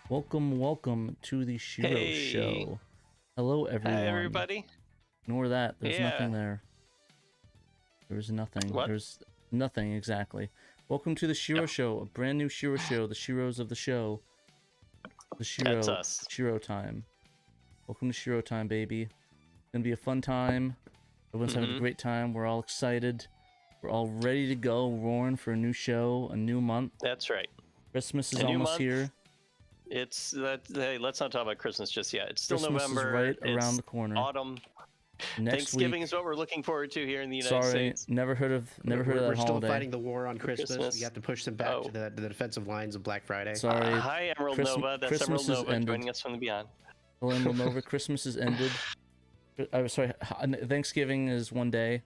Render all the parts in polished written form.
Welcome to the SHIRO show. Hello, everyone. Hi, everybody. Ignore that. There's nothing there. There's nothing. What? There's nothing, exactly. Welcome to the SHIRO show, a brand new SHIRO show, the Shiros of the show. The SHIRO. That's us. SHIRO time. Welcome to SHIRO time, baby. It's gonna be a fun time. Everyone's having a great time. We're all excited. We're all ready to go, roaring for a new show, a new month. That's right. Christmas is almost here. It's that. Hey, let's not talk about Christmas just yet. It's still Christmas November. is right around the corner. Autumn. Next Thanksgiving week. is what we're looking forward to here in the United States. Never heard of that We're still holiday. fighting the war on Christmas. We have to push them back to the defensive lines of Black Friday. Sorry. Hi, Emerald Nova. That's Christmas Emerald Nova ended. joining us from the beyond. Hello, Emerald Nova. Christmas is ended. Sorry, Thanksgiving is one day,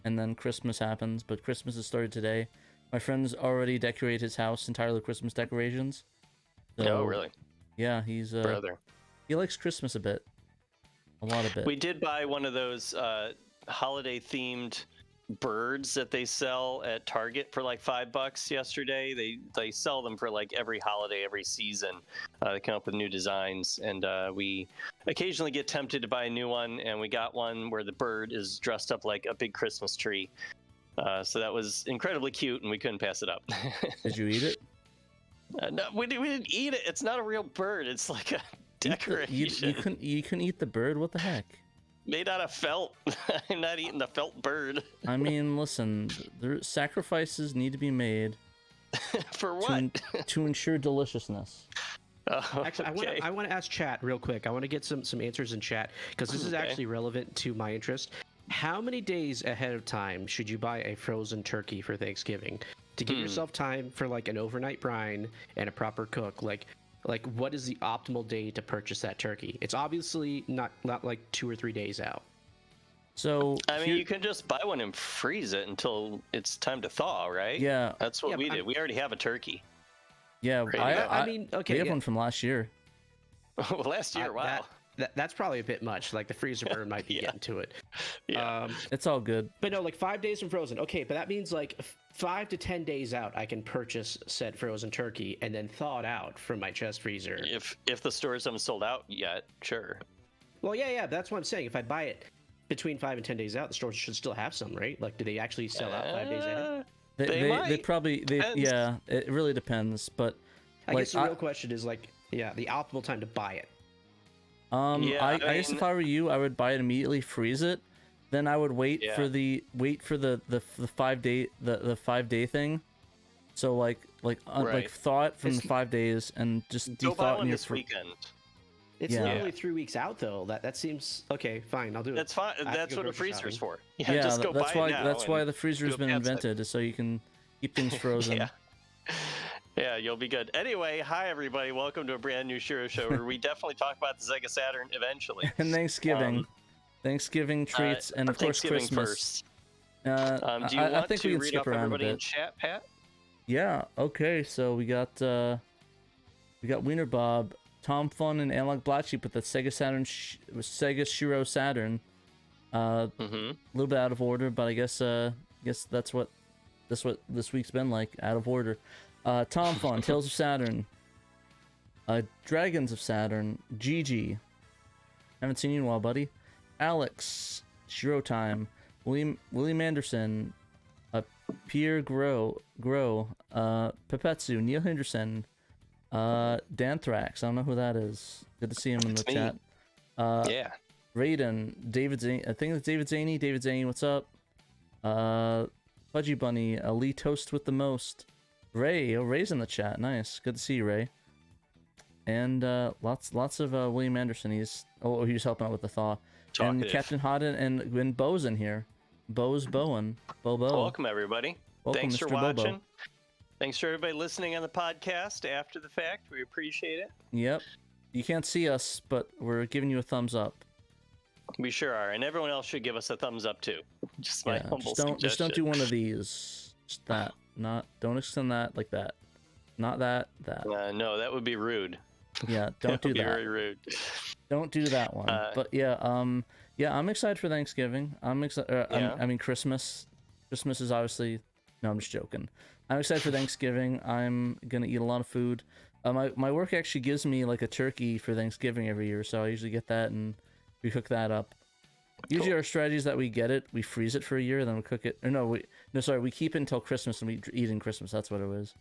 and then Christmas happens. But Christmas has started today. My friend's already decorated his house entirely with Christmas decorations. So, Oh, really? Yeah, he's Brother. he likes Christmas a lot of it. We did buy one of those holiday-themed birds that they sell at Target for like $5 yesterday. They sell them for like every holiday, every season. They come up with new designs, and we occasionally get tempted to buy a new one. And we got one where the bird is dressed up like a big Christmas tree. So that was incredibly cute, and we couldn't pass it up. Did you eat it? No, we didn't eat it. It's not a real bird. It's like a decoration. You couldn't eat the bird? What the heck? Made out of felt. I'm not eating the felt bird. I mean, listen, sacrifices need to be made. For what? To ensure deliciousness. Actually, okay. I want to ask chat real quick. I want to get some answers in chat because this is actually relevant to my interest. How many days ahead of time should you buy a frozen turkey for Thanksgiving to give yourself time for like an overnight brine and a proper cook? Like what is the optimal day to purchase that turkey? It's obviously not like 2 or 3 days out. So I mean, you can just buy one and freeze it until it's time to thaw, right? Yeah, that's what we did. We already have a turkey. Yeah, I mean, okay, we have one from last year. Well, last year, wow. That's probably a bit much. Like the freezer burn might be getting to it. Yeah. It's all good. But no, like 5 days from frozen. Okay, but that means like 5 to 10 days out, I can purchase said frozen turkey and then thaw it out from my chest freezer. If the stores haven't sold out yet, sure. Well, yeah, that's what I'm saying. If I buy it between 5 and 10 days out, the stores should still have some, right? Like, do they actually sell out 5 days ahead? They probably yeah. It really depends, but I guess the real question is like, the optimal time to buy it. I guess if I were you, I would buy it immediately, freeze it, then I would wait for the 5 day the 5 day thing. So like thaw it from the 5 days and just go buy de-thaw it one in your this weekend. It's literally 3 weeks out though. That seems okay. Fine, I'll do it. That's fine. That's what a freezer's for. Yeah, just go that's buy why it now that's why the freezer's been invented, is so you can keep things frozen. Yeah, you'll be good. Anyway, hi everybody. Welcome to a brand new SHIRO show where we definitely talk about the Sega Saturn eventually. And Thanksgiving treats, and of course Christmas. First. Do you want I think to we can read skip off around everybody a in bit. chat, Pat? Yeah. Okay. So we got Wiener Bob, Tom Fun, and Analog Black Sheep with the Sega Saturn, Sega SHIRO Saturn. A little bit out of order, but I guess that's what this week's been like, out of order. Tom Fun, Tales of Saturn, Dragons of Saturn, Gigi, haven't seen you in a while, buddy. Alex, SHIRO Time, William Anderson, Pierre Gros, Pepetsu, Neil Henderson, Danthrax, I don't know who that is. Good to see him in the chat. Raiden, David Zane, I think it's David Zaney. David Zaney, what's up? Fudgy Bunny, Lee Toast with the most. Ray's in the chat. Nice. Good to see you, Ray. And lots of William Anderson. He's helping out with the thaw. Talkative. And Captain Hodden and Bo's in here. Bo's Bowen. Bo. Welcome everybody. Welcome, Thanks Mr. for watching. Bobo. Thanks for everybody listening on the podcast after the fact. We appreciate it. Yep. You can't see us, but we're giving you a thumbs up. We sure are, and everyone else should give us a thumbs up too. Just my humble suggestion. Just don't do one of these. Just that. Don't extend that like that. Not that. No, that would be rude. Yeah, don't do that. Very rude. Don't do that one. But yeah, Yeah, I'm excited for Thanksgiving. I'm excited. Yeah. I mean, Christmas. Christmas is obviously. No, I'm just joking. I'm excited for Thanksgiving. I'm gonna eat a lot of food. My work actually gives me like a turkey for Thanksgiving every year, so I usually get that and we cook that up. Usually our strategy is that we get it, we freeze it for a year, then we cook it. Or no, we keep it until Christmas and we eat in Christmas. That's what it was.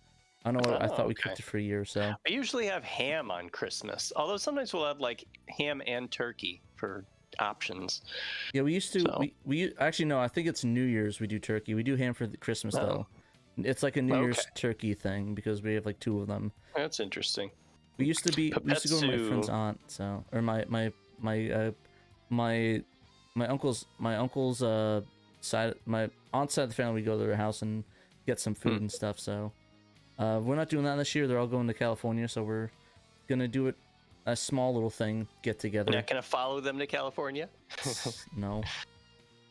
I don't know. I thought we cooked it for a year, so. I usually have ham on Christmas, although sometimes we'll have like ham and turkey for options. Yeah, we used to. So. We actually no. I think it's New Year's we do turkey. We do ham for Christmas though. It's like a New Year's turkey thing because we have like 2 of them. That's interesting. We used to go to my friend's aunt, so or my uncle's side, my aunt's side of the family. We go to their house and get some food and stuff. So we're not doing that this year. They're all going to California, so we're gonna do it a small little thing, get together. You're not gonna follow them to California? No.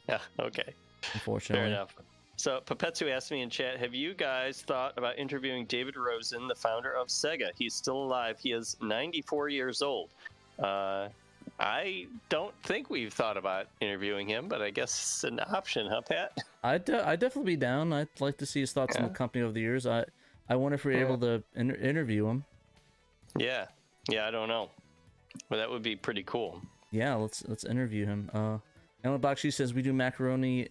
Yeah. Okay. Unfortunately. Fair enough. So Papetsu asked me in chat, have you guys thought about interviewing David Rosen, the founder of Sega? He's still alive. He is 94 years old. I don't think we've thought about interviewing him, but I guess it's an option, huh, Pat? I'd definitely be down. I'd like to see his thoughts on the company over the years. I wonder if we're able to interview him. Yeah. Yeah, I don't know. Well, that would be pretty cool. Yeah, let's interview him. Ellen Bakshi says we do macaroni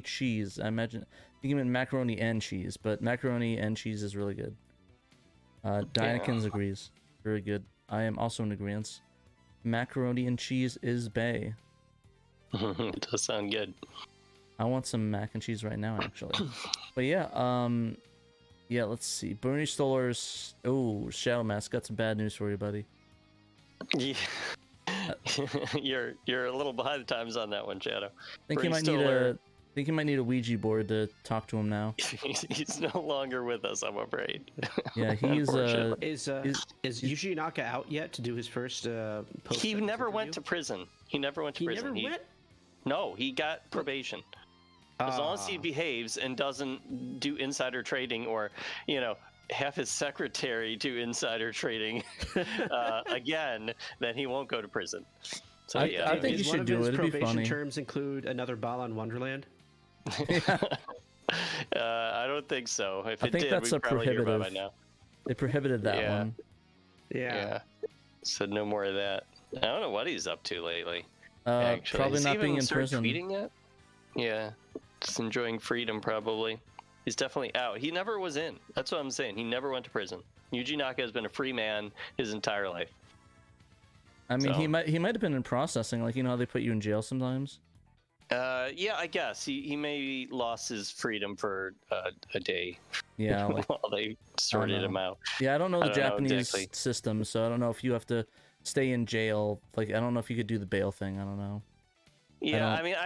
cheese. I imagine you meant macaroni and cheese, but macaroni and cheese is really good. Dianakins agrees. Very good. I am also in agreement. Macaroni and cheese is bae. It does sound good. I want some mac and cheese right now, actually. But yeah, yeah, let's see. Bernie Stoller's Shadow Mask got some bad news for you, buddy. Yeah. You're a little behind the times on that one, Shadow. I think he might need a Ouija board to talk to him now. He's no longer with us, I'm afraid. Yeah, he's is Yuji Naka out yet to do his first post? He never went to prison. He never went to prison. He never went? No, he got probation. As long as he behaves and doesn't do insider trading or, have his secretary do insider trading again, then he won't go to prison. So I think you should do it. It'd be funny. Probation terms include another Balan Wonderland. I don't think so. If I think that's we'd probably hear about it by now. They prohibited that one. Yeah. So no more of that. I don't know what he's up to lately. Probably not being in prison. Tweeting yet? Yeah, just enjoying freedom probably. He's definitely out. He never was in. That's what I'm saying. He never went to prison. Yuji Naka has been a free man his entire life. I mean, he might have been in processing, like how they put you in jail sometimes. Yeah, I guess he maybe lost his freedom for a day. Yeah, while they sorted him out. Yeah, I don't know the Japanese system, so I don't know if you have to stay in jail. Like, I don't know if you could do the bail thing. I don't know. Yeah, I mean,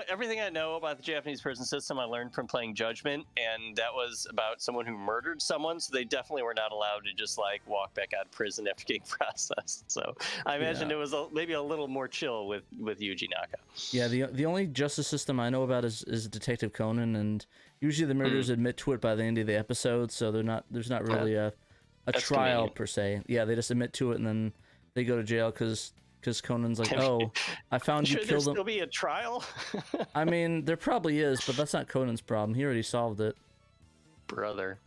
everything I know about the Japanese prison system I learned from playing Judgment, and that was about someone who murdered someone, so they definitely were not allowed to just like walk back out of prison after getting processed. So I imagine it was maybe a little more chill with Yuji Naka. Yeah, the only justice system I know about is Detective Conan, and usually the murderers admit to it by the end of the episode, so there's not really a trial convenient. Per se. Yeah, they just admit to it and then they go to jail because Conan's like, I found you killed him. Should there still be a trial? I mean, there probably is, but that's not Conan's problem. He already solved it. Brother.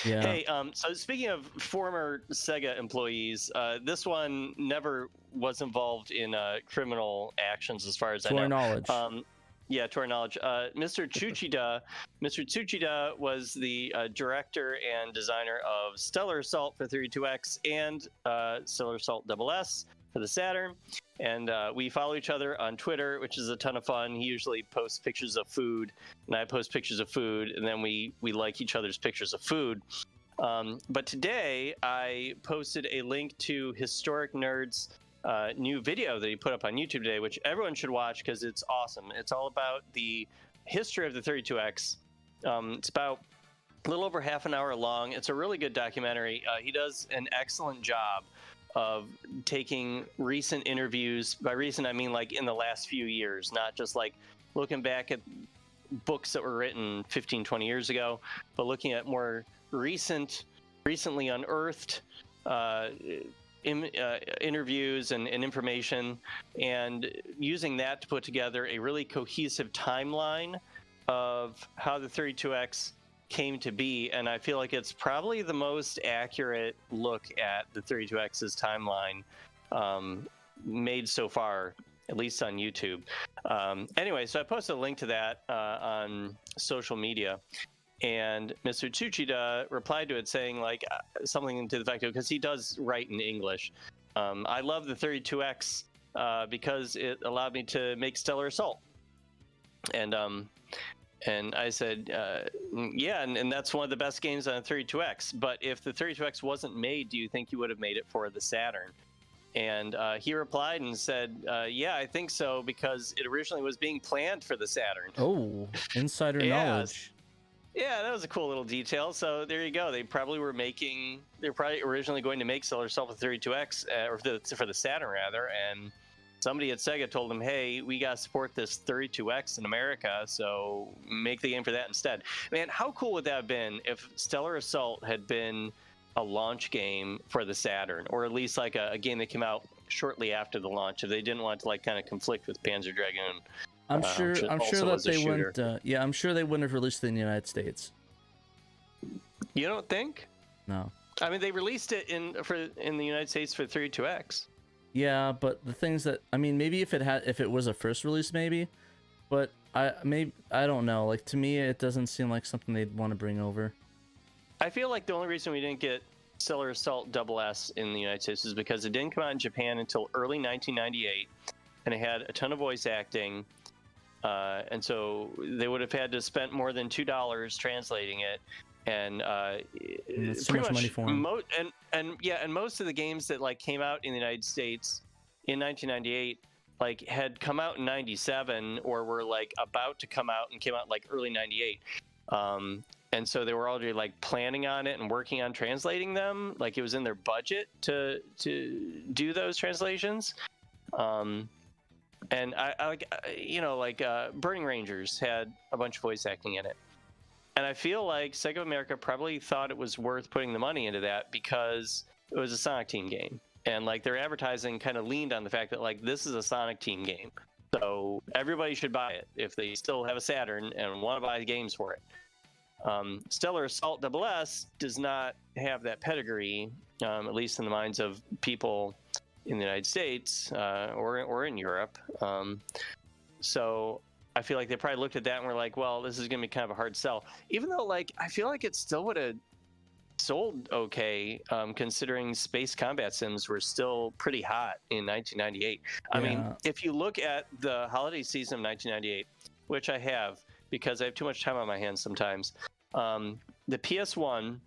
Yeah. Hey, so speaking of former Sega employees, this one never was involved in criminal actions as far as I know. To our knowledge. Yeah, to our knowledge. Mr. Tsuchida was the director and designer of Stellar Assault for 32X and Stellar Assault SS for the Saturn, and we follow each other on Twitter, which is a ton of fun. He usually posts pictures of food, and I post pictures of food, and then we like each other's pictures of food. But today, I posted a link to Historic Nerd's new video that he put up on YouTube today, which everyone should watch because it's awesome. It's all about the history of the 32X. It's about a little over half an hour long. It's a really good documentary. He does an excellent job of taking recent interviews. By recent, I mean like in the last few years, not just like looking back at books that were written 15, 20 years ago, but looking at more recently unearthed interviews and information, and using that to put together a really cohesive timeline of how the 32X came to be. And I feel like it's probably the most accurate look at the 32X's timeline made so far, at least on YouTube. Anyway, so I posted a link to that on social media. And Mr. Tsuchida replied to it saying, like, something to the fact of, because he does write in English. I love the 32X because it allowed me to make Stellar Assault. And I said, yeah, and that's one of the best games on the 32X. But if the 32X wasn't made, do you think you would have made it for the Saturn? And he replied and said, yeah, I think so, because it originally was being planned for the Saturn. Oh, insider knowledge. Yeah, that was a cool little detail. So there you go. They're probably originally going to make Stellar Assault with 32X, or for the Saturn rather, and somebody at Sega told them, hey, we got to support this 32X in America, so make the game for that instead. Man, how cool would that have been if Stellar Assault had been a launch game for the Saturn, or at least like a game that came out shortly after the launch, if they didn't want to like kind of conflict with Panzer Dragoon. I'm sure that they wouldn't. Yeah, I'm sure they wouldn't have released it in the United States. You don't think? No. I mean, they released it in the United States for 32X. Yeah, but the things that maybe if it was a first release, maybe, but I don't know. Like, to me, it doesn't seem like something they'd want to bring over. I feel like the only reason we didn't get Stellar Assault SS in the United States is because it didn't come out in Japan until early 1998, and it had a ton of voice acting. And so they would have had to spend more than $2 translating it, and it's too much money for them. And most of the games that like came out in the United States in 1998 like had come out in 97 or were like about to come out and came out like early 98. And so they were already like planning on it and working on translating them. Like it was in their budget to do those translations. And Burning Rangers had a bunch of voice acting in it. And I feel like Sega of America probably thought it was worth putting the money into that because it was a Sonic Team game. And like their advertising kind of leaned on the fact that like this is a Sonic Team game. So everybody should buy it if they still have a Saturn and want to buy the games for it. Stellar Assault SS does not have that pedigree, at least in the minds of people in the United States or in Europe. So I feel like they probably looked at that and were like, well, this is going to be kind of a hard sell. Even though like I feel like it still would have sold okay, considering space combat sims were still pretty hot in 1998. I mean, if you look at the holiday season of 1998, which I have because I have too much time on my hands sometimes, the PS1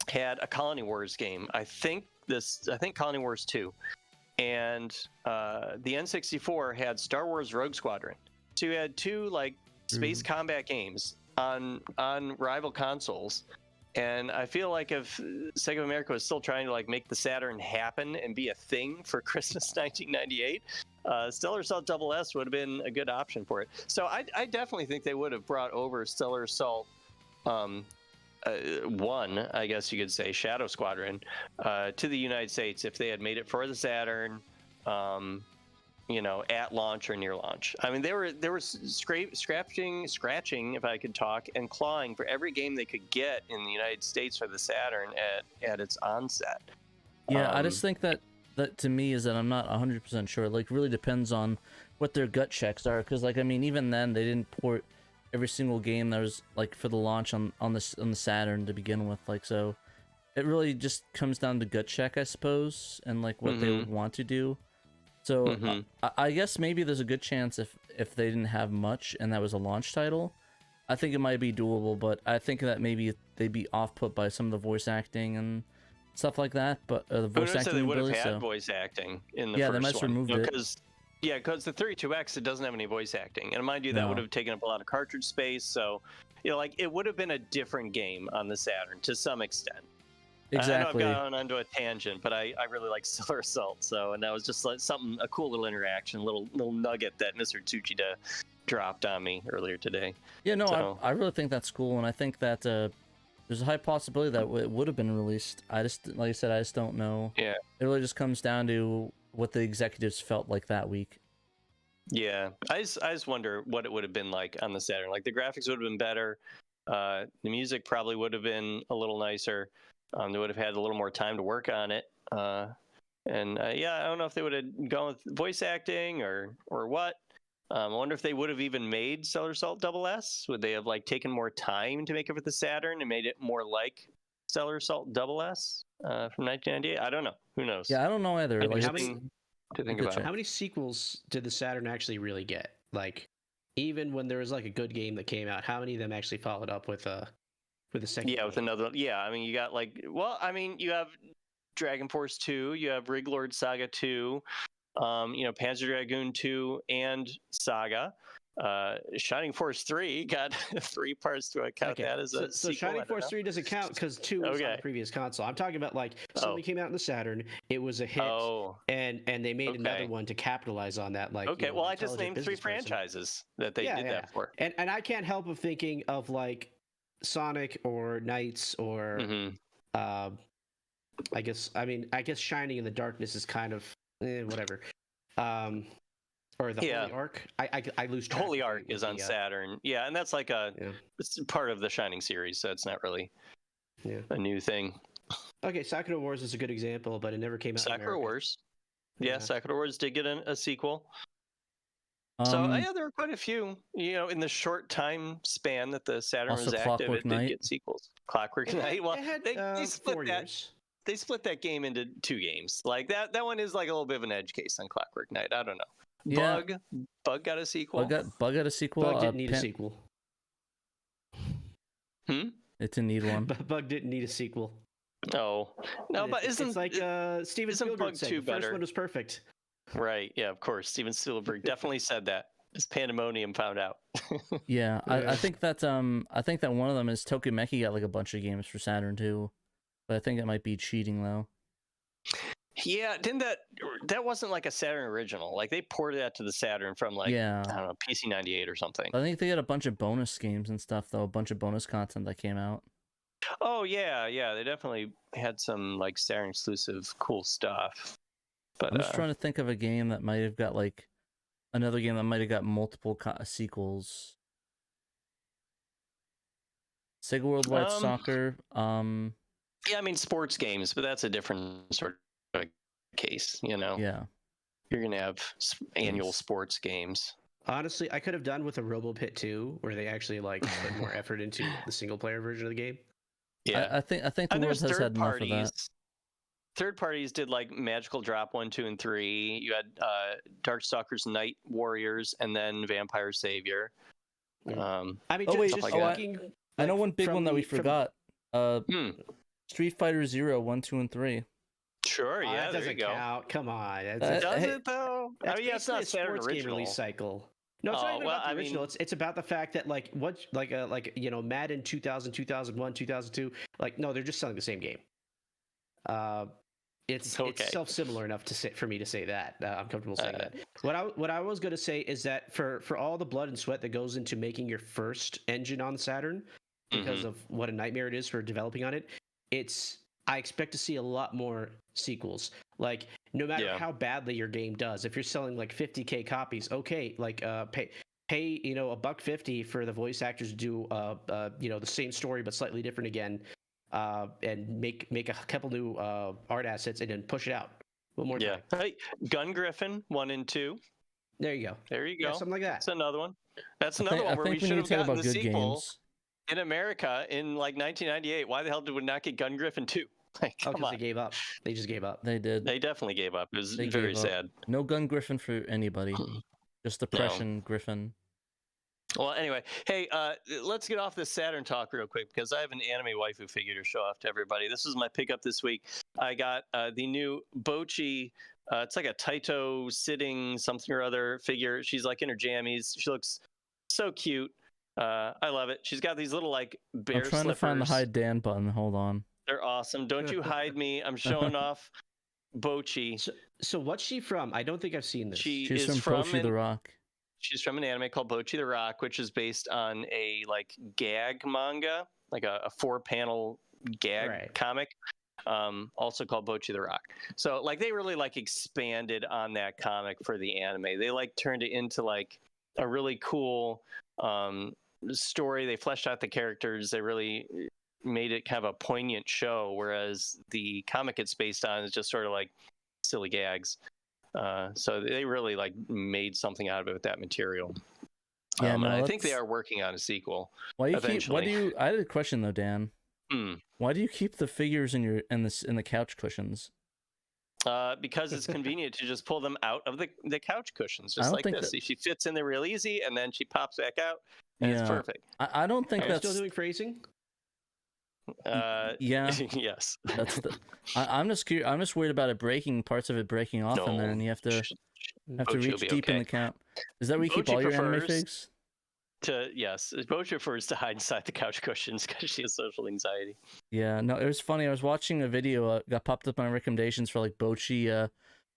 had a Colony Wars game. I think Colony Wars 2. And the N64 had Star Wars Rogue Squadron. So you had two like space combat games on rival consoles. And I feel like if Sega of America was still trying to like make the Saturn happen and be a thing for Christmas 1998, Stellar Assault SS would have been a good option for it. So I definitely think they would have brought over Stellar Assault 1, I guess you could say, Shadow Squadron, to the United States if they had made it for the Saturn, at launch or near launch. I mean, they were scratching, if I could talk, and clawing for every game they could get in the United States for the Saturn at its onset. Yeah, I just think that to me is that I'm not 100% sure. Like, really depends on what their gut checks are, because like even then they didn't port every single game that was like for the launch on the Saturn to begin with. Like, so it really just comes down to gut check, I suppose, and like what they would want to do. So I guess maybe there's a good chance if they didn't have much and that was a launch title, I think it might be doable. But I think that maybe they'd be off put by some of the voice acting and stuff like that. But the voice acting they would have had voice acting in the first one. They might have removed it. Because the 32X, it doesn't have any voice acting. And mind you, that would have taken up a lot of cartridge space. So, like, it would have been a different game on the Saturn to some extent. Exactly. I know I've gone onto a tangent, but I really like Stellar Assault. So, and that was just like a cool little interaction, little nugget that Mr. Tsuchida dropped on me earlier today. Yeah, no, so. I really think that's cool. And I think that There's a high possibility that it would have been released. I just, like I said, I just don't know. Yeah. It really just comes down to what the executives felt like that week. Yeah, I just wonder what it would have been like on the Saturn. Like the graphics would have been better. The music probably would have been a little nicer. They would have had a little more time to work on it. Yeah, I don't know if they would have gone with voice acting or what. I wonder if they would have even made Stellar Assault SS. Would they have like taken more time to make it for the Saturn and made it more like Stellar Assault SS from 1998? I don't know. Who knows? Yeah, I don't know either. Like, how many, to think about. how many sequels did the Saturn actually really get? Like, even when there was like a good game that came out, how many of them actually followed up with a second? Yeah, with another. Yeah, I mean, you got like, well, I mean, you have Dragon Force 2, you have Riglord Saga 2, Panzer Dragoon 2 and Saga. Shining Force 3 got 3 parts. Do I count that as a so sequel? Shining Force 3 doesn't count because 2 was on the previous console. I'm talking about like something came out on the Saturn, it was a hit, and they made another one to capitalize on that. Like, well, I just named 3 franchises that they did that for, and I can't help but thinking of like Sonic or Knights or I guess Shining in the Darkness is kind of whatever. Or the Holy Ark. I lose track. Holy Ark is on Saturn. Yeah, and that's like it's part of the Shining series, so it's not really a new thing. Okay, Sakura Wars is a good example, but it never came out. Sakura Wars. Yeah, Sakura Wars did get a sequel. So there were quite a few. In the short time span that the Saturn was active, it did get sequels. Clockwork Knight. Well, they split that. They split that game into 2 games. Like that one is like a little bit of an edge case on Clockwork Knight. I don't know. Yeah. Bug got a sequel. Bug got a sequel. Bug didn't need a sequel. It didn't need one. Bug didn't need a sequel. No, but it's like Steven Spielberg said, the first one was perfect. Right. Yeah. Of course, Steven Spielberg definitely said that. As Pandemonium found out. Yeah, I think that one of them is Tokimeki got like a bunch of games for Saturn too, but I think it might be cheating though. Yeah, didn't that wasn't like a Saturn original? Like they ported that to the Saturn from like I don't know, PC 98 or something. I think they got a bunch of bonus games and stuff though, a bunch of bonus content that came out. Oh yeah, they definitely had some like Saturn exclusive cool stuff. But I'm just trying to think of a game that might have got like another game that might have got multiple sequels. Sega Worldwide Soccer. Yeah, I mean sports games, but that's a different sort of case, Yeah. You're gonna have annual sports games. Honestly, I could have done with a RoboPit 2, where they actually like put more effort into the single player version of the game. Yeah, I think the world has had enough of that. Third parties did like Magical Drop 1, 2, and 3. You had Darkstalkers, Night Warriors, and then Vampire Savior. I mean, I know one big one that we forgot. Street Fighter 0, 1, 2, and 3. Sure, yeah, that there doesn't you go. count. Come on, does it though? It's not a sports game release cycle. No, it's not even about the original. It's about the fact that like Madden 2000, 2001, 2002. Like no, they're just selling the same game. It's self-similar enough for me to say that. I'm comfortable saying that. What I was going to say is that for all the blood and sweat that goes into making your first engine on Saturn, because of what a nightmare it is for developing on it, I expect to see a lot more sequels. Like no matter how badly your game does, if you're selling like 50,000 copies, okay, like pay $150 for the voice actors to do the same story but slightly different again. And make a couple new art assets and then push it out. One more time. Hey, Gun Griffin 1 and 2. There you go. Yeah, something like that. That's another one. That's another one where we should have gotten the sequel in America in like 1998. Why the hell did we not get Gun Griffin 2? Like, because they gave up. They just gave up. They did. They definitely gave up. It was very sad. No Gun Griffin for anybody. Just Depression Griffin. Well, anyway, hey, let's get off this Saturn talk real quick because I have an anime waifu figure to show off to everybody. This is my pickup this week. I got the new Bochi. It's like a Taito sitting something or other figure. She's like in her jammies. She looks so cute. I love it. She's got these little like bear I'm trying slippers. to find the hide Dan button. Hold on. They're awesome. Don't you hide me. I'm showing off Bochi. So what's she from? I don't think I've seen this. She's from Bochi the Rock. She's from an anime called Bochi the Rock, which is based on a like gag manga like a 4-panel gag Right. comic, also called Bocchi the Rock. So like they really like expanded on that comic for the anime. They like turned it into like a really cool story. They fleshed out the characters. They really made it kind of a poignant show, whereas the comic it's based on is just sort of like silly gags. So they really like made something out of it with that material. Yeah, and no, I think they are working on a sequel. Why eventually. do you? I had a question though, Dan. Why do you keep the figures in the couch cushions? Because it's convenient to just pull them out of the couch cushions, just like this. She fits in there real easy, and then she pops back out, and it's perfect. I don't think that's still doing phrasing. Yeah. Yes. That's the. I'm just worried about it breaking, parts of it breaking off in there, and you have to reach deep in the count. Is that where you keep all your anime figs? Yes, Bocchi prefers to hide inside the couch cushions because she has social anxiety. Yeah, no, it was funny. I was watching a video got popped up on recommendations for like Bocchi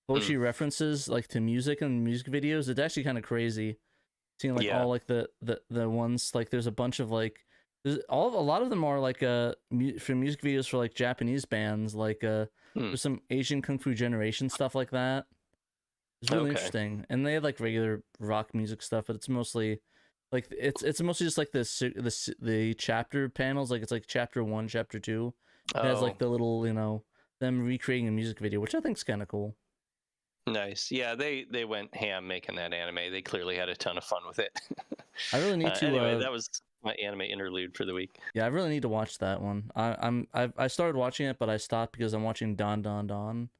references like to music and music videos. It's actually kind of crazy seeing like all like the ones like there's a bunch of like a lot of them are like for music videos for like Japanese bands like there's some Asian Kung Fu Generation stuff like that. It's really interesting, and they have like regular rock music stuff, but it's mostly. Like it's mostly just like the chapter panels, like it's like chapter 1, chapter 2. It has like the little them recreating a music video, which I think is kind of cool. Nice, yeah. They went ham making that anime. They clearly had a ton of fun with it. I really need to. Anyway, that was my anime interlude for the week. Yeah, I really need to watch that one. I started watching it, but I stopped because I'm watching Don Don Don.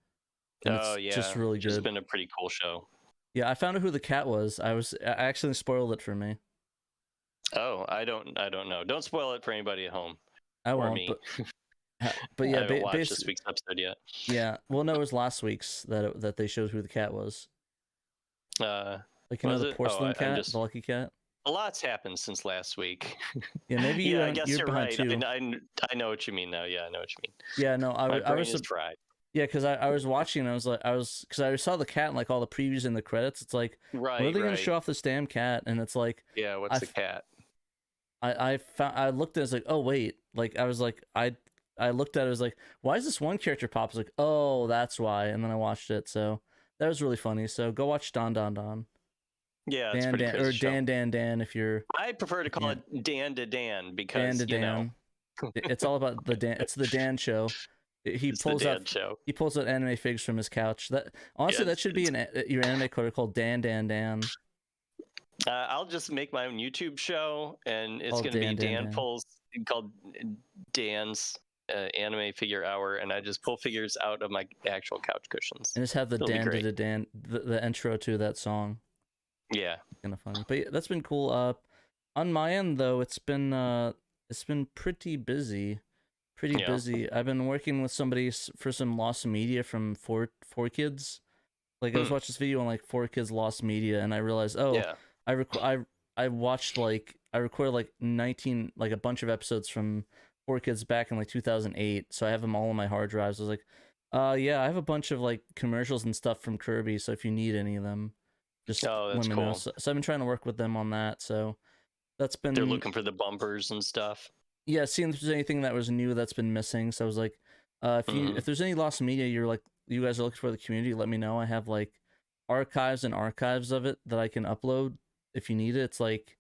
Oh yeah, just really good. It's been a pretty cool show. Yeah, I found out who the cat was. I actually spoiled it for me. Oh, I don't know. Don't spoil it for anybody at home. I won't. Me. But yeah, I haven't watched this week's episode yet. Yeah, well, no, it was last week's that they showed who the cat was. Like the porcelain cat, the lucky cat. A lot's happened since last week. Yeah, maybe yeah, I guess you're right. Too. I know what you mean now. Yeah, I know what you mean. Yeah, no, I was fried. Yeah, because I was watching, and because I saw the cat in like all the previews and the credits. It's like, when are they going to show off this damn cat? And it's like, yeah, what's the cat? I looked at it, I was like, oh wait, like I was like I looked at it, I was like, why is this one character pop? I was like, oh, that's why. And then I watched it, so that was really funny. So go watch Don Don Don. Yeah, it's pretty crazy or Dan Dan Dan if you're. I prefer to call it Dan to Dan because Dan to Dan. It's all about the Dan. It's the Dan show. He pulls out anime figs from his couch. That honestly, that should be your anime code called Dan Dan Dan. I'll just make my own YouTube show, and it's going to be Dan pulls called Dan's anime figure hour, and I just pull figures out of my actual couch cushions. And just have the the intro to that song. Yeah, kind of funny. But yeah, that's been cool. On my end though, it's been pretty busy. Busy. I've been working with somebody for some lost media from 4Kids. Like I was watching this video on like 4Kids lost media, and I realized, I recorded like 19, like a bunch of episodes from 4Kids back in like 2008. So I have them all on my hard drives. I was like, yeah, I have a bunch of like commercials and stuff from Kirby. So if you need any of them, just let me know. So I've been trying to work with them on that. So that's been. They're looking for the bumpers and stuff. Yeah, seeing if there's anything that was new that's been missing. So I was like, if there's any lost media you guys are looking for the community, let me know. I have like archives of it that I can upload if you need it. It's like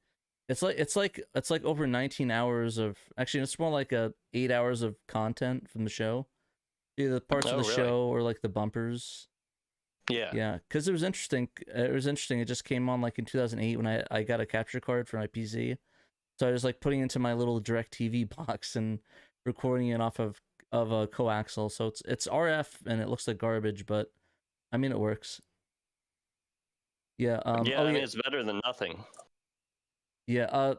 over 19 hours of, actually it's more like 8 hours of content from the show, either the parts of the show or like the bumpers. Yeah, because it was interesting. It just came on like in 2008 when I got a capture card for my PC, so I was like putting it into my little DirecTV box and recording it off of a coaxial. So it's RF and it looks like garbage, but I mean it works. Yeah. I mean it's better than nothing. Yeah.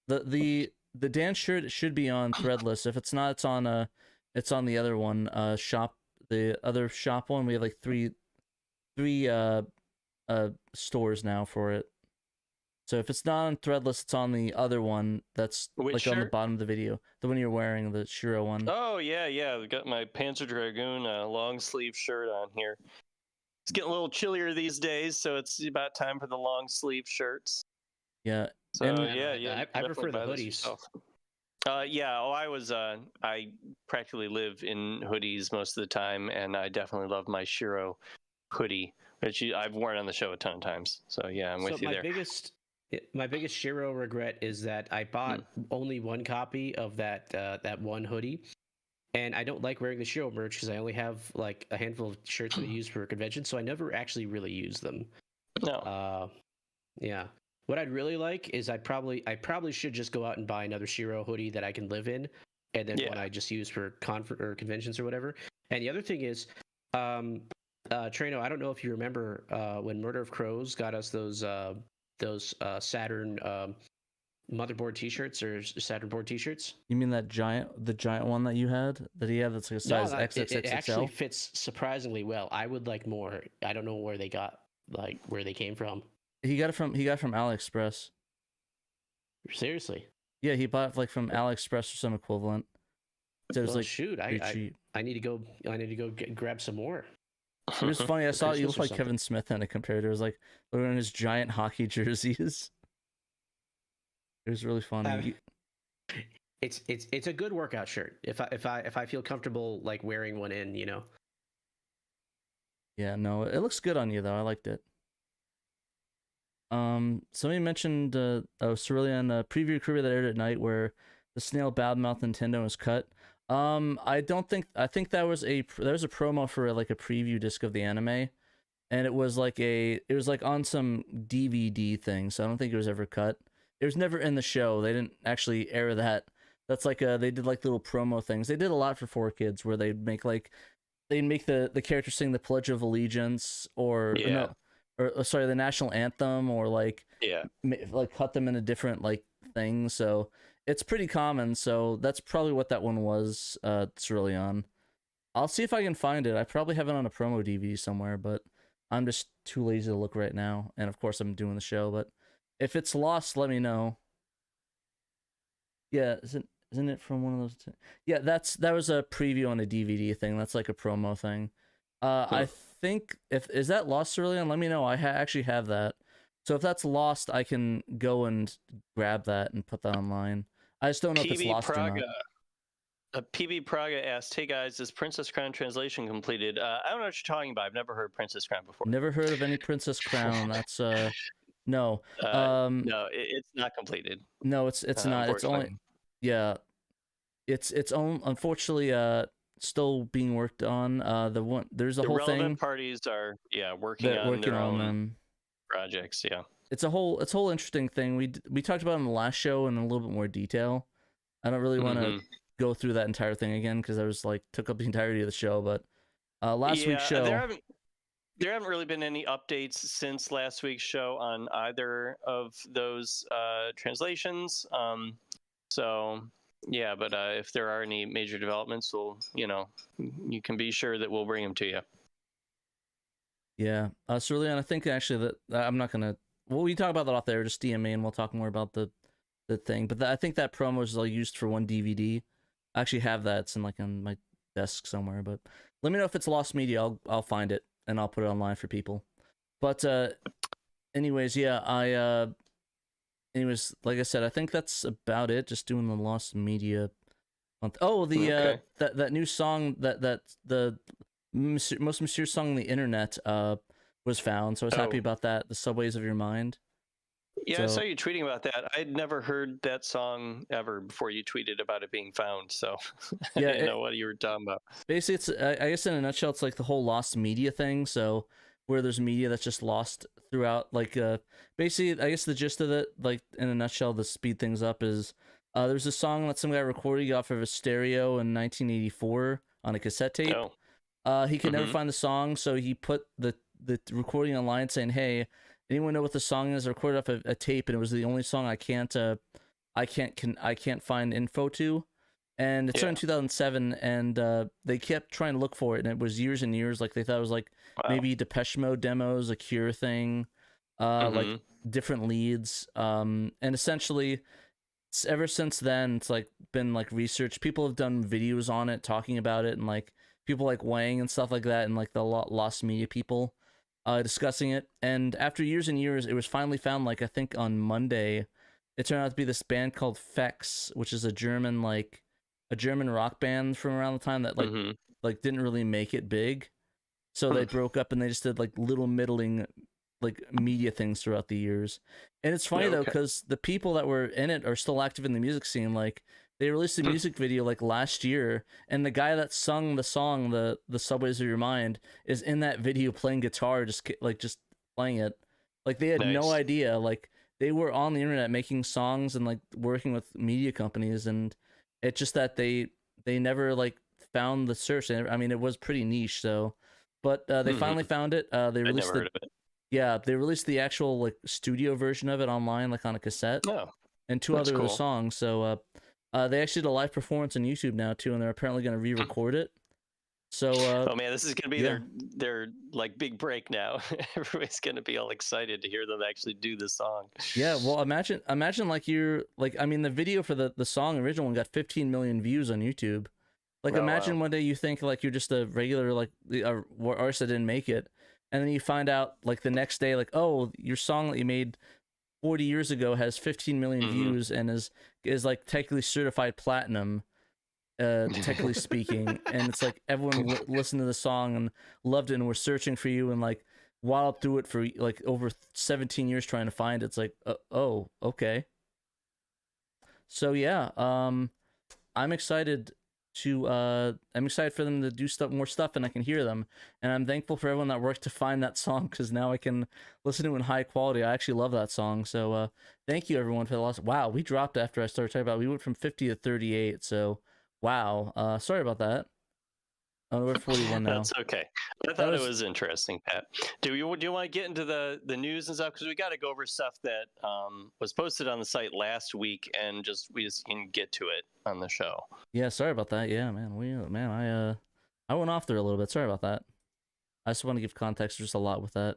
The Dan shirt should be on Threadless. If it's not, it's on the other one. The other shop one. We have like three stores now for it. So if it's not on Threadless, it's on the other one. That's like on the bottom of the video. The one you're wearing, the SHIRO one. Oh yeah. I've got my Panzer Dragoon long sleeve shirt on here. It's getting a little chillier these days, so it's about time for the long sleeve shirts. Yeah. So I prefer the hoodies. Yeah. Oh, I practically live in hoodies most of the time, and I definitely love my Shiro hoodie, which I've worn on the show a ton of times. So yeah, I'm So with you there. my biggest Shiro regret is that I bought only one copy of that one hoodie, and I don't like wearing the Shiro merch because I only have like a handful of shirts that I use for convention, so I never actually really use them. No. Yeah. What I'd really like is I probably should just go out and buy another Shiro hoodie that I can live in, and then one I just use for or conventions or whatever. And the other thing is, Trano, I don't know if you remember when Murder of Crows got us those Saturn motherboard T-shirts or Saturn board T-shirts. You mean the giant one that you had that he had that's like a size XXXXL? It actually fits surprisingly well. I would like more. I don't know where they came from. He got it from AliExpress. Seriously? Yeah, he bought it like from AliExpress or some equivalent. So it was well, like, shoot, I need to go grab some more. It was funny. I saw you look like Kevin Smith in it compared. It was like wearing his giant hockey jerseys. It was really funny. It's a good workout shirt. If I feel comfortable like wearing one in, you know. Yeah, no, it looks good on you though. I liked it. Somebody mentioned Cerulean preview career that aired at night where the snail bad mouth Nintendo was cut. I think that was there was a promo for like a preview disc of the anime, and it was like on some DVD thing, so I don't think it was ever cut. It was never in the show. They didn't actually air that. That's like they did like little promo things. They did a lot for 4Kids where they'd make the character sing the Pledge of Allegiance or sorry, the national anthem, or like cut them into different like things. So it's pretty common. So that's probably what that one was. It's really on. I'll see if I can find it. I probably have it on a promo DVD somewhere, but I'm just too lazy to look right now. And of course, I'm doing the show. But if it's lost, let me know. Yeah, isn't it from one of those? Yeah, that was a preview on a DVD thing. That's like a promo thing. I think is that lost early on? Let me know. I actually have that. So if that's lost, I can go and grab that and put that online. I just don't know if it's lost or not. PB Praga asked, "Hey guys, is Princess Crown translation completed?" I don't know what you're talking about. I've never heard Princess Crown before. Never heard of any Princess Crown. That's no. No, it's not completed. No, it's not. It's only it's unfortunately still being worked on. There's a whole thing. The relevant parties are working on their own projects. Yeah, it's a whole interesting thing. We talked about it in the last show in a little bit more detail. I don't really want to go through that entire thing again because I was like took up the entirety of the show. But last week's show, there haven't really been any updates since last week's show on either of those translations. So. Yeah, but if there are any major developments, you can be sure that we'll bring them to you. Yeah, Cerulean, I think actually that I'm not gonna. Well, we talk about that off there. Just DM me, and we'll talk more about the thing. But I think that promo is like used for one DVD. I actually have that. It's in like on my desk somewhere. But let me know if it's lost media. I'll find it and I'll put it online for people. But anyways, yeah, Anyways, like I said, I think that's about it. Just doing the lost media month. Oh, that new song that the most mysterious song on the internet was found. So I was happy about that. The Subways of Your Mind. Yeah, so, I saw you tweeting about that. I'd never heard that song ever before you tweeted about it being found. So I didn't know what you were talking about. Basically, it's I guess in a nutshell, it's like the whole lost media thing. So where there's media that's just lost throughout, like basically, I guess the gist of it, like in a nutshell, to speed things up, is there's a song that some guy recorded off of a stereo in 1984 on a cassette tape. He could never find the song, so he put the recording online saying, "Hey, anyone know what the song is?" I recorded off a tape, and it was the only song I can't find info to. And it started in 2007, and they kept trying to look for it, and it was years and years. Like they thought it was like maybe Depeche Mode demos, a Cure thing, like different leads. And essentially, ever since then, it's like been like research. People have done videos on it, talking about it, and like people like Wang and stuff like that, and like the lost media people discussing it. And after years and years, it was finally found. Like I think on Monday, it turned out to be this band called Fex, which is a German rock band from around the time that like didn't really make it big. So they broke up and they just did like little middling like media things throughout the years. And it's funny though, because the people that were in it are still active in the music scene. Like they released a music video like last year, and the guy that sung the song, the Subways of Your Mind, is in that video playing guitar, just playing it. Like they had no idea. Like they were on the internet making songs and like working with media companies, and it's just that they never like found the search. I mean, it was pretty niche, so. But they finally found it. They released never heard of it. Yeah, they released the actual like studio version of it online, like on a cassette. And two other songs. So they actually did a live performance on YouTube now too, and they're apparently going to re-record it. So oh man, this is going to be their like big break now. Everybody's going to be all excited to hear them actually do the song. Yeah, well, imagine like you're like, I mean, the video for the song original one got 15 million views on YouTube. Like imagine one day you think like you're just a regular like artist that didn't make it, and then you find out like the next day like, oh, your song that you made 40 years ago has 15 million views and is like technically certified platinum, technically speaking. And it's like everyone listened to the song and loved it and were searching for you and like walloped through it for like over 17 years trying to find it. It's like, oh, okay. So yeah, I'm excited for them to do more stuff, and I can hear them, and I'm thankful for everyone that worked to find that song, because now I can listen to it in high quality. I actually love that song, so thank you everyone for the loss. Wow, we dropped after I started talking about it. We went from 50 to 38, so wow, sorry about that. Oh, we're 41 now. That's okay. I thought it was interesting, Pat. Do you want to get into the news and stuff, because we got to go over stuff that was posted on the site last week, and we just can get to it on the show. Yeah, sorry about that. Yeah, man, I went off there a little bit. Sorry about that. I just want to give context. There's a lot with that.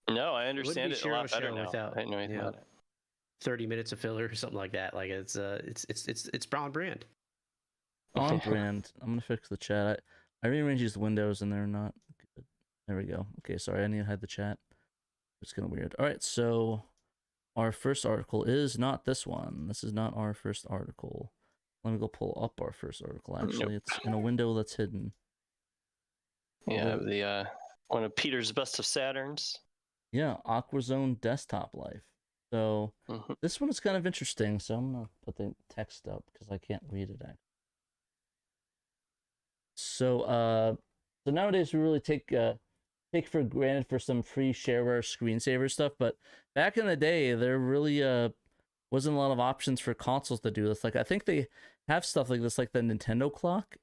No, I understand it a lot better now. Without, I didn't know anything about it. 30 minutes of filler or something like that. Like it's on brand. On brand. I'm gonna fix the chat. I rearranged these windows and they're not good. There we go. Okay, sorry, I need to hide the chat. It's kind of weird. All right, so our first article is not this one. This is not our first article. Let me go pull up our first article. Actually, it's in a window that's hidden. Yeah, the one of Peter's best of Saturns. Yeah, Aquazone desktop life. So this one is kind of interesting. So I'm gonna put the text up because I can't read it actually. So nowadays we really take for granted for some free shareware screensaver stuff, but back in the day there really wasn't a lot of options for consoles to do this. Like I think they have stuff like this, like the Nintendo clock,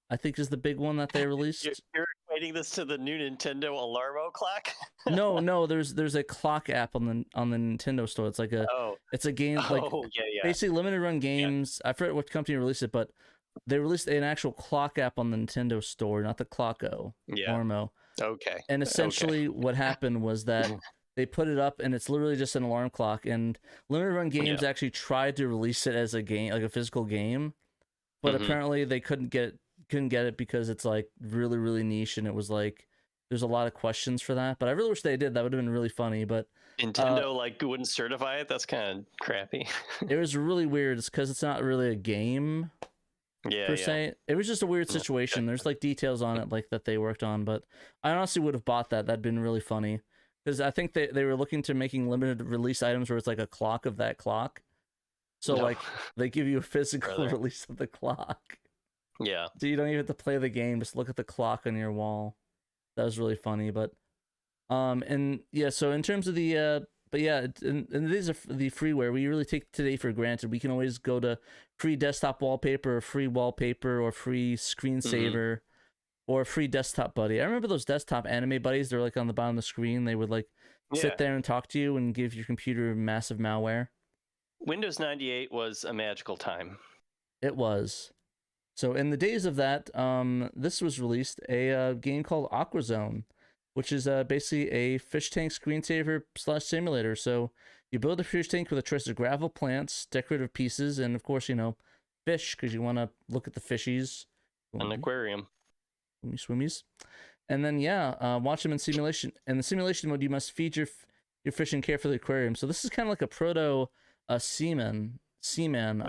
I think is the big one that they released. You're equating this to the new Nintendo Alarmo clock? No, there's a clock app on the Nintendo store. It's like it's a game like basically limited run games. I forget what company released it, but they released an actual clock app on the Nintendo store, not the Clocko. Alarmo. Okay. And essentially what happened was that they put it up and it's literally just an alarm clock, and limited run games actually tried to release it as a game, like a physical game, but apparently they couldn't get it because it's like really, really niche, and it was like there's a lot of questions for that. But I really wish they did. That would have been really funny. But Nintendo like wouldn't certify it. That's kind of crappy. It was really weird. It's because it's not really a game. Per se. It was just a weird situation. There's like details on it like that they worked on, but I honestly would have bought that. That'd been really funny, because I think they were looking to making limited release items where it's like a clock of that clock. So like they give you a physical release of the clock. Yeah. So you don't even have to play the game, just look at the clock on your wall. That was really funny. But and yeah, so in terms of the but yeah, and these are the freeware. We really take today for granted. We can always go to free desktop wallpaper, or free wallpaper, or free screensaver, or free desktop buddy. I remember those desktop anime buddies. They're like on the bottom of the screen. They would like sit there and talk to you and give your computer massive malware. Windows 98 was a magical time. It was. So in the days of that, this was released a game called Aquazone, which is basically a fish tank screensaver / simulator. So you build a fish tank with a choice of gravel plants, decorative pieces, and of course, fish, because you want to look at the fishies. An aquarium. Swimmies. And then, watch them in simulation. In the simulation mode, you must feed your fish and care for the aquarium. So this is kind of like a proto Seaman. Seaman.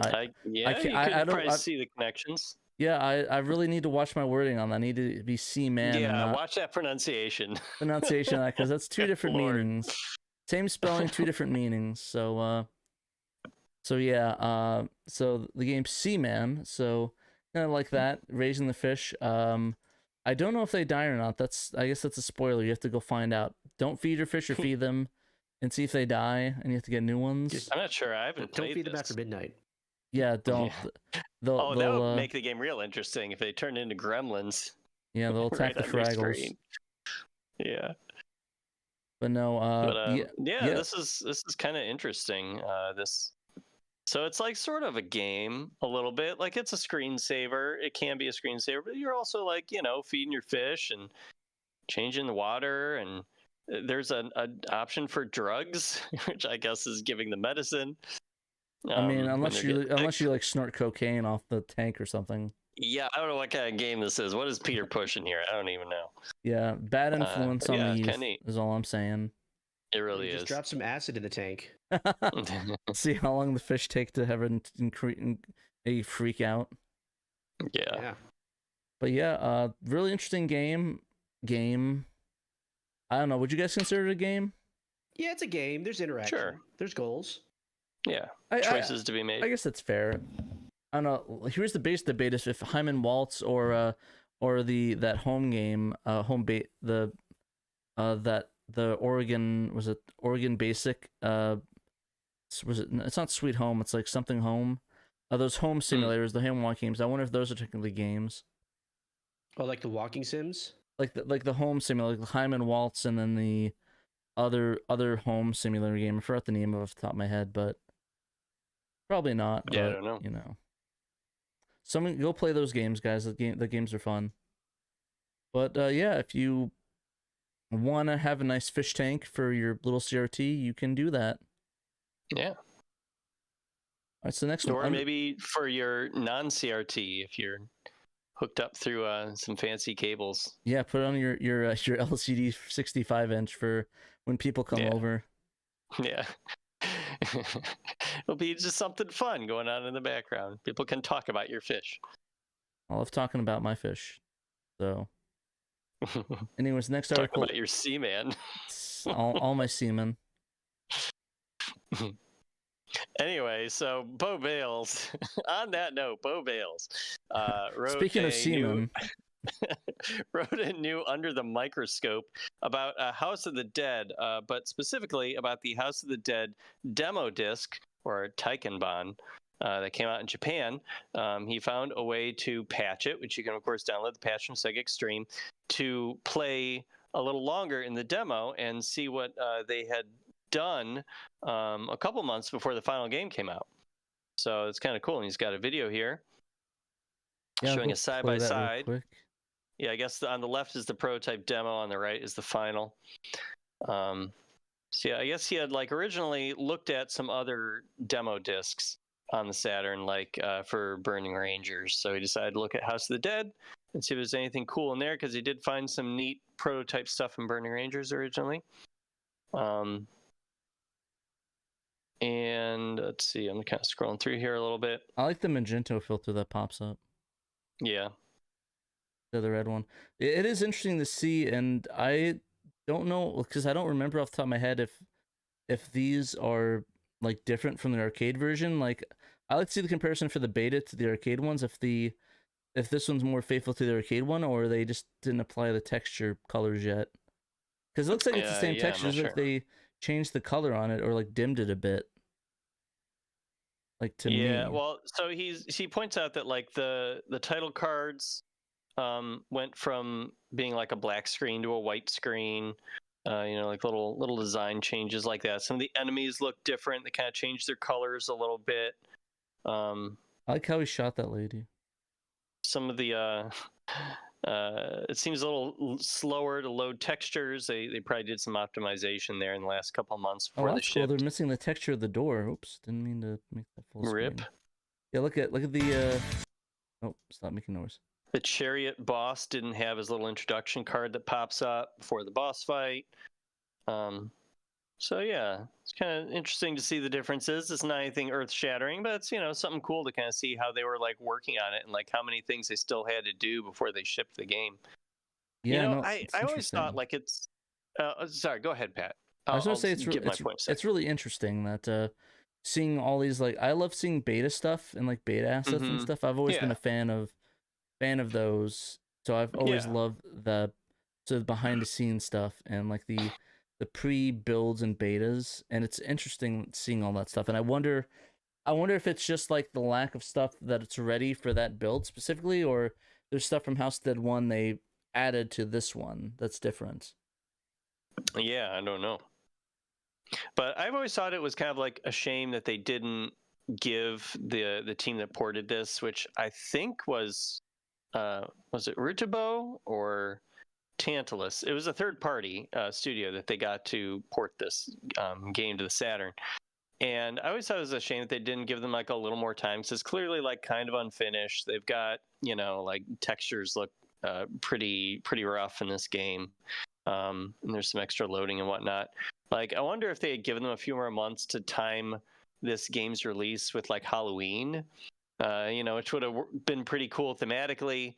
Yeah, can't, you could I don't. probably see the connections. Yeah, I really need to watch my wording on that. I need to be Seaman and Yeah, not watch that pronunciation. pronunciation because that's two different Lord. meanings. Same spelling, two different meanings. So yeah, so the game's Seaman, so kind of like that, raising the fish. I don't know if they die or not. I guess that's a spoiler. You have to go find out. Don't feed your fish or feed them, and see if they die, and you have to get new ones. I'm not sure. I haven't played Don't feed them this. after midnight. Yeah, don't. Yeah. They'll That would make the game real interesting if they turned into gremlins. Yeah, they'll attack right the on your Fraggles. screen. Yeah. But no, yeah, this is kind of interesting. So it's like sort of a game a little bit. Like it's a screensaver. It can be a screensaver, but you're also like, feeding your fish and changing the water, and there's an option for drugs, which I guess is giving the medicine. I mean, unless you like snort cocaine off the tank or something. Yeah, I don't know what kind of game this is. What is Peter pushing here? I don't even know. Yeah, bad influence on the youth neat. is all I'm saying. It really Just is. drop some acid in the tank. See how long the fish take to have a freak out. Yeah. But yeah, really interesting game. I don't know. Would you guys consider it a game? Yeah, it's a game. There's interaction. Sure. There's goals. Yeah. Choices to be made. I guess that's fair. I don't know. Here's the base debate: is if Hyman Waltz or that home game, the Oregon, was it Oregon Basic? Was it? It's not Sweet Home. It's like something Home. Those home simulators, the home walk games. I wonder if those are technically games. Oh, like the walking sims? Like the home simulator, like the Hyman Waltz, and then the other home simulator game. I forgot the name off the top of my head, but probably not. Yeah, but, I don't know. Someone go play those games, guys. The games are fun. But yeah, if you want to have a nice fish tank for your little CRT, you can do that. Yeah. All right, so next or one. Maybe for your non-CRT, if you're hooked up through some fancy cables. Yeah, put it on your LCD 65-inch for when people come over. Yeah. It'll be just something fun going on in the background. People can talk about your fish. I love talking about my fish. So, anyways, next article. Talk about your seaman. all my seamen. Anyway, so Bo Bales. On that note, Bo Bales wrote. Speaking of seamen. Wrote a new Under the Microscope about House of the Dead, but specifically about the House of the Dead demo disc, or Taikenban, that came out in Japan. He found a way to patch it, which you can, of course, download the patch from Sega Extreme, to play a little longer in the demo and see what they had done a couple months before the final game came out. So it's kind of cool. And he's got a video here showing a side-by-side. Yeah, I guess on the left is the prototype demo, on the right is the final. So yeah, I guess he had originally looked at some other demo discs on the Saturn, for Burning Rangers. So he decided to look at House of the Dead and see if there's anything cool in there, because he did find some neat prototype stuff in Burning Rangers originally. And let's see, I'm kind of scrolling through here a little bit. I like the Magento filter that pops up. Yeah. The red one. It is interesting to see, and I don't know, because I don't remember off the top of my head if these are different from the arcade version. I like to see the comparison for the beta to the arcade ones, if this one's more faithful to the arcade one, or they just didn't apply the texture colors yet. Because it looks like it's the same textures, if they changed the color on it or dimmed it a bit. To me. Yeah, well, so he points out that the title cards went from being a black screen to a white screen, little design changes like that. Some of the enemies look different. They kind of changed their colors a little bit. I like how he shot that lady. Some of the it seems a little slower to load textures. They probably did some optimization there in the last couple of months before that's cool. They're missing the texture of the door. Oops, didn't mean to make that full screen. Rip. Yeah, look at the oh, stop making noise. The Chariot boss didn't have his little introduction card that pops up before the boss fight. So yeah, it's kind of interesting to see the differences. It's not anything earth-shattering, but it's something cool to kind of see how they were like working on it and like how many things they still had to do before they shipped the game. Yeah, no, I it's always thought interesting. like it's. Sorry, go ahead, Pat. I was gonna I'll say give my point in a it's second. really interesting that seeing all these, like, I love seeing beta stuff and like beta assets and Mm-hmm. stuff. I've always been Yeah, a fan of those. So I've always yeah. loved the sort of behind the scenes stuff and like the pre builds and betas, and it's interesting seeing all that stuff. And I wonder if it's just like the lack of stuff that it's ready for that build specifically, or there's stuff from House Dead 1 they added to this one that's different. Yeah, I don't know. But I've always thought it was kind of like a shame that they didn't give the team that ported this, which I think was it Rutabo or Tantalus? It was a third party studio that they got to port this game to the Saturn. And I always thought it was a shame that they didn't give them like a little more time, because it's clearly like kind of unfinished. They've got, like textures look pretty rough in this game. And there's some extra loading and whatnot. Like, I wonder if they had given them a few more months to time this game's release with like Halloween, which would have been pretty cool thematically.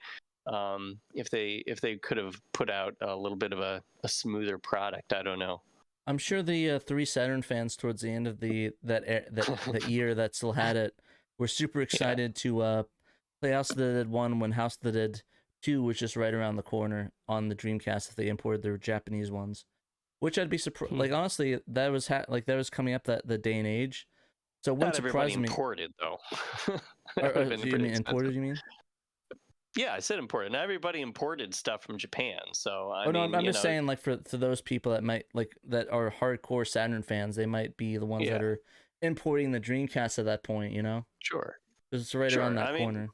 If they could have put out a little bit of a smoother product. I don't know. I'm sure the 3 Saturn fans towards the end of that year that still had it were super excited to play House of the Dead 1 when House of the Dead 2 was just right around the corner on the Dreamcast if they imported their Japanese ones. Which I'd be surprised. Like, honestly, that was that was coming up the day and age. So it wouldn't Not everybody surprise me. Imported though. You mean imported? You mean? Yeah, I said imported. Not everybody imported stuff from Japan. So I Oh no, mean, I'm just saying, like, for those people that might that are hardcore Saturn fans, they might be the ones that are importing the Dreamcast at that point. Sure. Because it's right around that corner.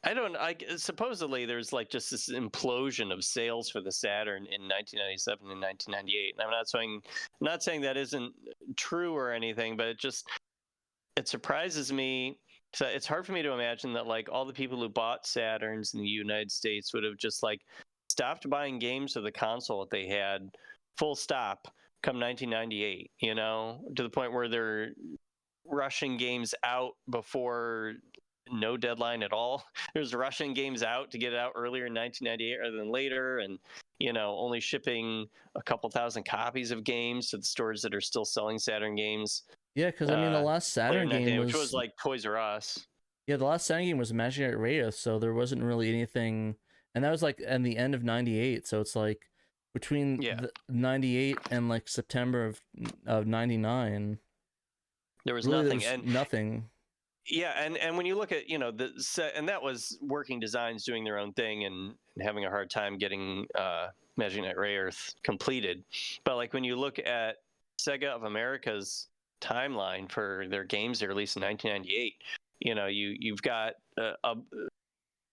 I don't. Supposedly there's like just this implosion of sales for the Saturn in 1997 and 1998, and I'm not saying that isn't true or anything, but it surprises me. So it's hard for me to imagine that like all the people who bought Saturns in the United States would have just like stopped buying games for the console that they had, full stop, come 1998. To the point where they're rushing games out before no deadline at all. There's rushing games out to get it out earlier in 1998 rather than later, and only shipping a couple thousand copies of games to the stores that are still selling Saturn games. Yeah, because I mean, the last Saturn game which was like Toys R Us. Yeah, the last Saturn game was Imaginary Radius, so there wasn't really anything, and that was like in the end of '98. So it's like between '98 and like September of '99, there was really, nothing. Nothing. Yeah, and when you look at the set, and that was Working Designs doing their own thing and having a hard time getting Imaginary Radius completed. But like when you look at Sega of America's timeline for their games they released in 1998, you've got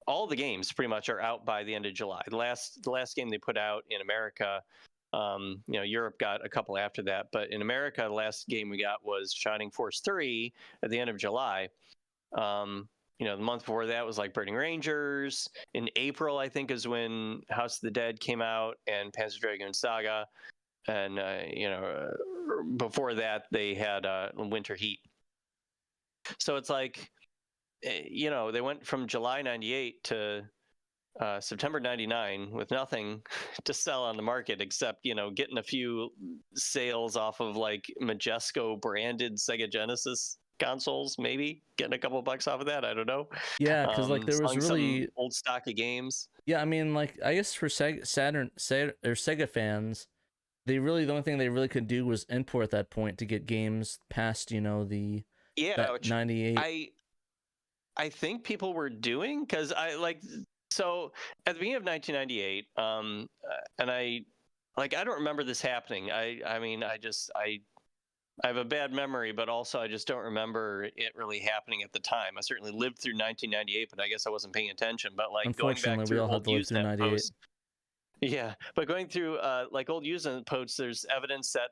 all the games pretty much are out by the end of July. The last game they put out in America, Europe got a couple after that, but in America, the last game we got was Shining Force 3 at the end of July. The month before that was like Burning Rangers. In April, I think, is when House of the Dead came out and Panzer Dragoon Saga. And, before that, they had Winter Heat. So it's like, they went from July 98 to September 99 with nothing to sell on the market except, getting a few sales off of like Majesco branded Sega Genesis consoles, maybe getting a couple bucks off of that. I don't know. Yeah, because like there was really some old stock of games. Yeah, I mean, like, I guess for Sega fans, the only thing they really could do was import at that point to get games past, the 98. I think people were doing, because so at the beginning of 1998, and I don't remember this happening. I have a bad memory, but also I just don't remember it really happening at the time. I certainly lived through 1998, but I guess I wasn't paying attention. But like going back through old Usenet posts, but going through like old Usenet posts, there's evidence that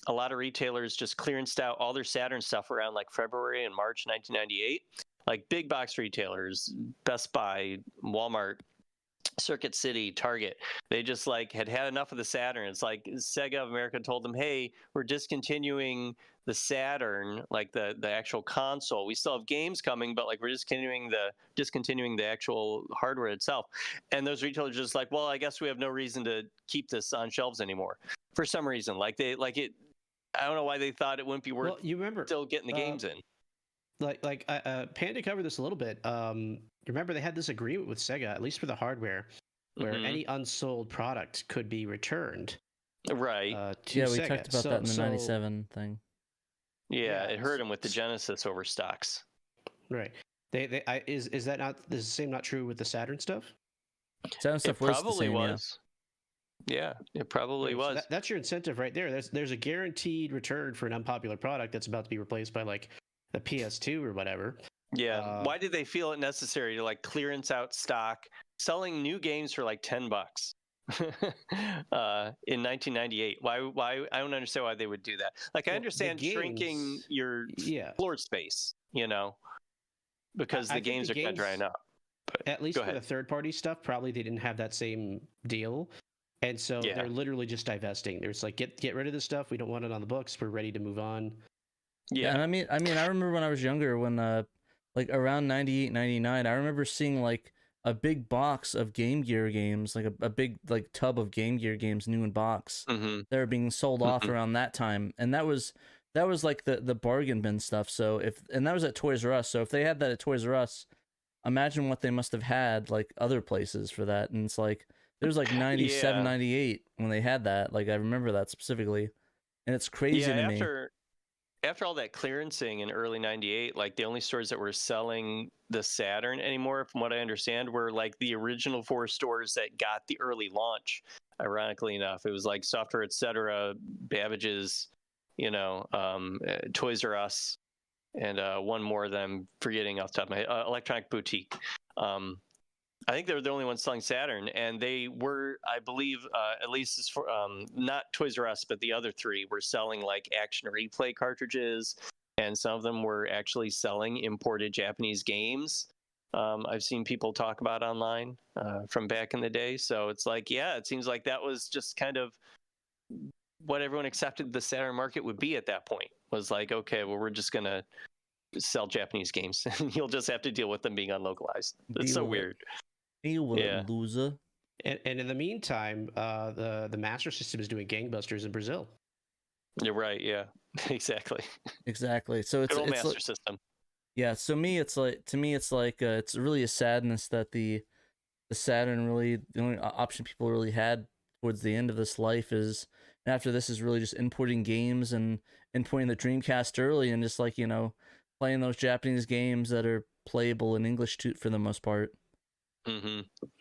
a lot of retailers just clearanced out all their Saturn stuff around like February and March 1998. Like big box retailers, Best Buy, Walmart, Circuit City, Target. They just like had enough of the Saturn. It's like Sega of America told them, hey, we're discontinuing the Saturn, like the actual console. We still have games coming, but like we're discontinuing the actual hardware itself. And those retailers are just like, well, I guess we have no reason to keep this on shelves anymore. For some reason, I don't know why they thought it wouldn't be worth you remember, still getting the games in. Panda covered this a little bit. Remember they had this agreement with Sega, at least for the hardware, where any unsold product could be returned. Right. To we Sega. talked about that in the 97 thing. Yeah, it hurt them with the Genesis overstocks. Right. Is that not the same? Not true with the Saturn stuff? Saturn stuff was the same, was. Yeah, it probably was. So that's your incentive right there. There's a guaranteed return for an unpopular product that's about to be replaced by like the PS2 or whatever. Yeah. Why did they feel it necessary to like clearance out stock, selling new games for like $10 in 1998? Why? I don't understand why they would do that. Like, I understand shrinking your floor space, because the games are kind of drying up. But at least for the third-party stuff, probably they didn't have that same deal. And so they're literally just divesting. There's like, get rid of this stuff. We don't want it on the books. We're ready to move on. Yeah, and I mean, I remember when I was younger, when like around 98, 99, I remember seeing like a big box of Game Gear games, like a big like tub of Game Gear games, new in box. They were being sold off around that time, and that was like the bargain bin stuff. So and that was at Toys R Us. So if they had that at Toys R Us, imagine what they must have had like other places for that. And it's like it was like 97, 98 when they had that. Like I remember that specifically, and it's crazy to me. After all that clearancing in early 98, like the only stores that were selling the Saturn anymore, from what I understand, were like the original 4 stores that got the early launch. Ironically enough, it was like Software Etc., Babbage's, Toys R Us, and one more that I'm forgetting off the top of my head, Electronic Boutique. I think they were the only ones selling Saturn, and they were, I believe, at least for not Toys R Us, but the other 3 were selling like Action Replay cartridges, and some of them were actually selling imported Japanese games. I've seen people talk about online from back in the day. So it's like, it seems like that was just kind of what everyone accepted the Saturn market would be at that point. Was like, okay, well, we're just gonna sell Japanese games, and you'll just have to deal with them being unlocalized. It's so weird. Loser. And in the meantime, the Master System is doing gangbusters in Brazil. You're right. Yeah, exactly. So it's Master like, System. Yeah. So to me, it's like it's really a sadness that the Saturn really, the only option people really had towards the end of this life is, after this, is really just importing games and importing the Dreamcast early, and just like playing those Japanese games that are playable in English too, for the most part.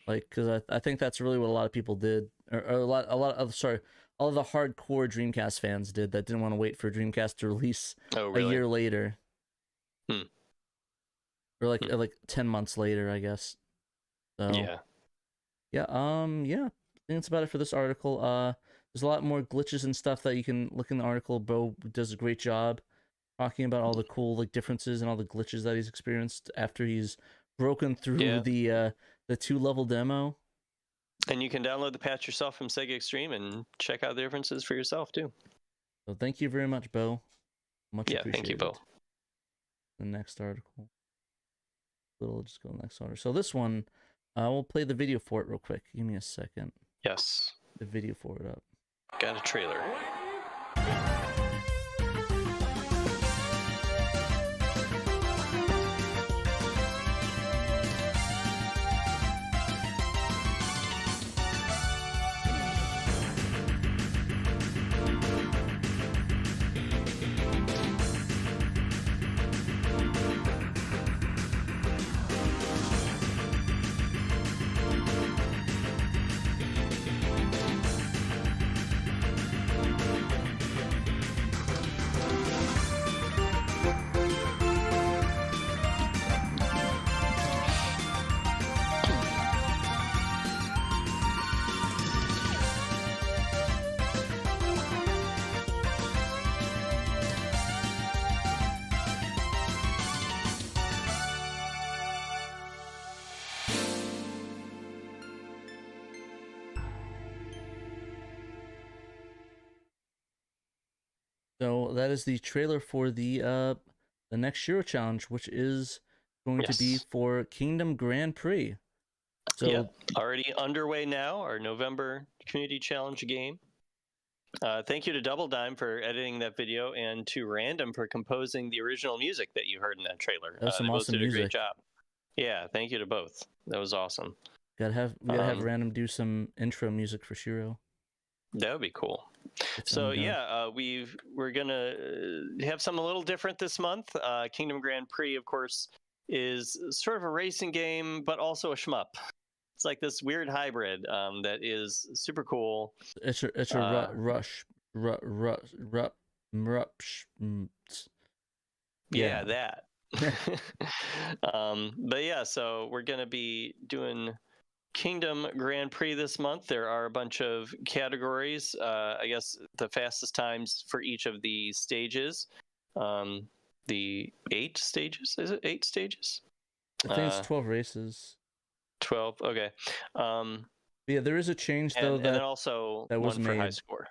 Like, because I think that's really what a lot of people did, or all of the hardcore Dreamcast fans did, that didn't want to wait for Dreamcast to release a year later, or like 10 months later, I guess. So I think that's about it for this article. There's a lot more glitches and stuff that you can look in the article. Bo does a great job talking about all the cool like differences and all the glitches that he's experienced after he's broken through the 2-level demo. And you can download the patch yourself from Sega Extreme and check out the differences for yourself too. So thank you very much, Bo. Much appreciated. Thank you, Bo. The next article. We'll just go to the next article. So this one, we'll play the video for it real quick. Give me a second. Yes. The video for it up. Got a trailer. that is the trailer for the next Shiro challenge, which is going to be for Kingdom Grand Prix. So already underway now, our November community challenge game. Thank you to Double Dime for editing that video, and to Random for composing the original music that you heard in that trailer. That was some they awesome both did a music. great job. Yeah, thank you to both. That was awesome. We gotta have Random do some intro music for Shiro. That would be cool. So we're gonna have something a little different this month. Kingdom Grand Prix, of course, is sort of a racing game, but also a shmup. It's like this weird hybrid that is super cool. It's a Yeah, that. But yeah, so we're gonna be doing Kingdom Grand Prix this month. There are a bunch of categories. I guess the fastest times for each of the stages. The 8 stages. Is it 8 stages? I think it's 12 races. 12. Okay. Yeah, there is a change though, and then also that was one for made. high score.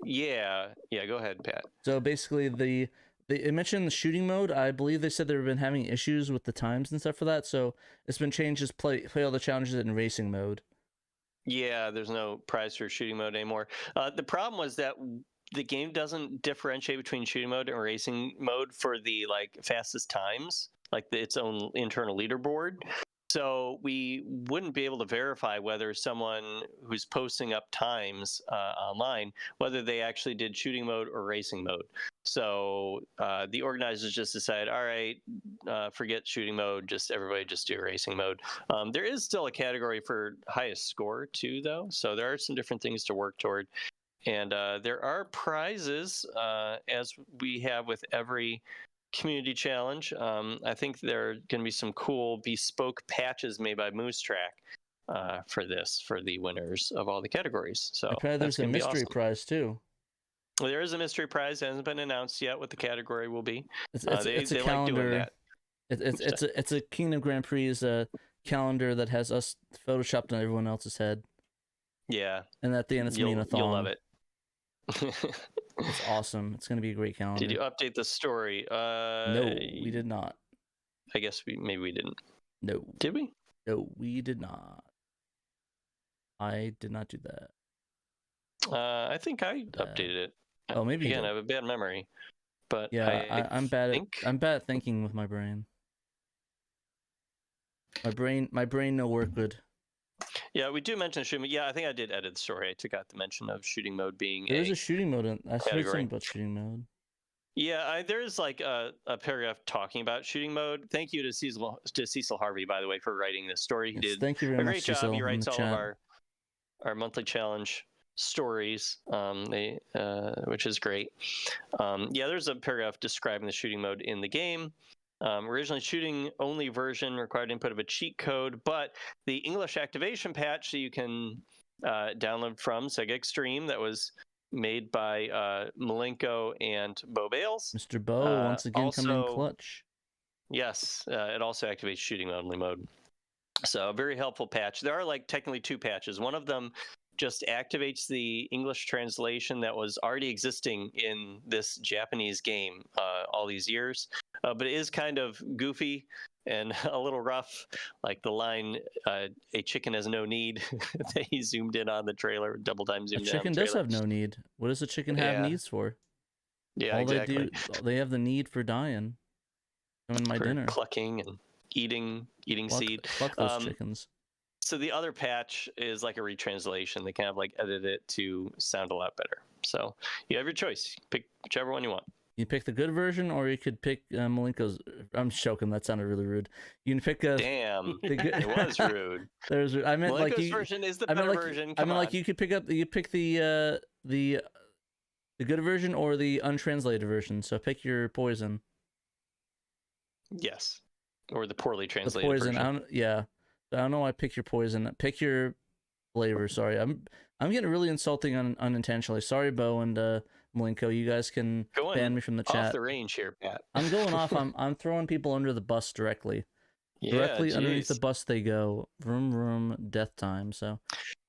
Yeah. Go ahead, Pat. So basically, it mentioned the shooting mode. I believe they said they've been having issues with the times and stuff for that. So it's been changed to play all the challenges in racing mode. Yeah, there's no prize for shooting mode anymore. The problem was that the game doesn't differentiate between shooting mode and racing mode for the fastest times, its own internal leaderboard. So we wouldn't be able to verify whether someone who's posting up times online, whether they actually did shooting mode or racing mode. So the organizers just decided, all right, forget shooting mode, everybody just do racing mode. There is still a category for highest score too, though. So there are some different things to work toward. And there are prizes, as we have with every community challenge. I think there are going to be some cool bespoke patches made by Moose Track for the winners of all the categories. So there's a mystery prize too. Well, there is a mystery prize. It hasn't been announced yet what the category will be. It's a calendar. Like doing that. It's a Kingdom Grand Prix is a calendar that has us photoshopped on everyone else's head. Yeah. And at the end, it's going to be in a thong. You'll love it. It's awesome. It's going to be a great calendar. Did you update the story? No, we did not. I guess maybe we didn't. No. Did we? No, we did not. I did not do that. I think I updated it. Oh, maybe again. I have a bad memory, but yeah, I'm bad. I'm bad at thinking with my brain. My brain no work good. Yeah, we do mention shooting. Yeah, I think I did edit the story. I took out the mention of shooting mode being. There's a shooting mode. I heard something about shooting mode. Yeah, there is a paragraph talking about shooting mode. Thank you to Cecil Harvey, by the way, for writing this story. He did thank you very much, great job. Cecil, he writes all chat. of our monthly challenge stories, which is great. Yeah, there's a paragraph describing the shooting mode in the game. Originally shooting only version required input of a cheat code, but the English activation patch that you can download from Sega Extreme that was made by Malenko and Bo Bales. Mr. Bo once again coming in clutch. Yes, it also activates shooting only mode. So a very helpful patch. There are technically 2 patches. One of them just activates the English translation that was already existing in this Japanese game all these years. But it is kind of goofy and a little rough, like the line, a chicken has no need, that he zoomed in on the trailer, double time zoomed in on the trailer. A chicken does have no need. What does a chicken have needs for? Yeah, exactly. They have the need for dying. Come in my dinner. Clucking and eating seed. Pluck those chickens. So the other patch is like a retranslation. They kind of edit it to sound a lot better. So you have your choice. Pick whichever one you want. You pick the good version, or you could pick Malenko's. I'm joking. That sounded really rude. You can pick a. Damn, it was rude. I meant Malenko's version is the better version. I mean, you could pick up. You pick the good version or the untranslated version. So pick your poison. Yes, or the poorly translated the poison. version. I don't know why I pick your poison. Pick your flavor. Sorry, I'm getting really insulting unintentionally. Sorry, Bo and Malenko. You guys can ban me from the chat. Off the range here, Pat. I'm going off. I'm throwing people under the bus directly. Yeah, directly underneath the bus they go. Vroom vroom. Death time. So.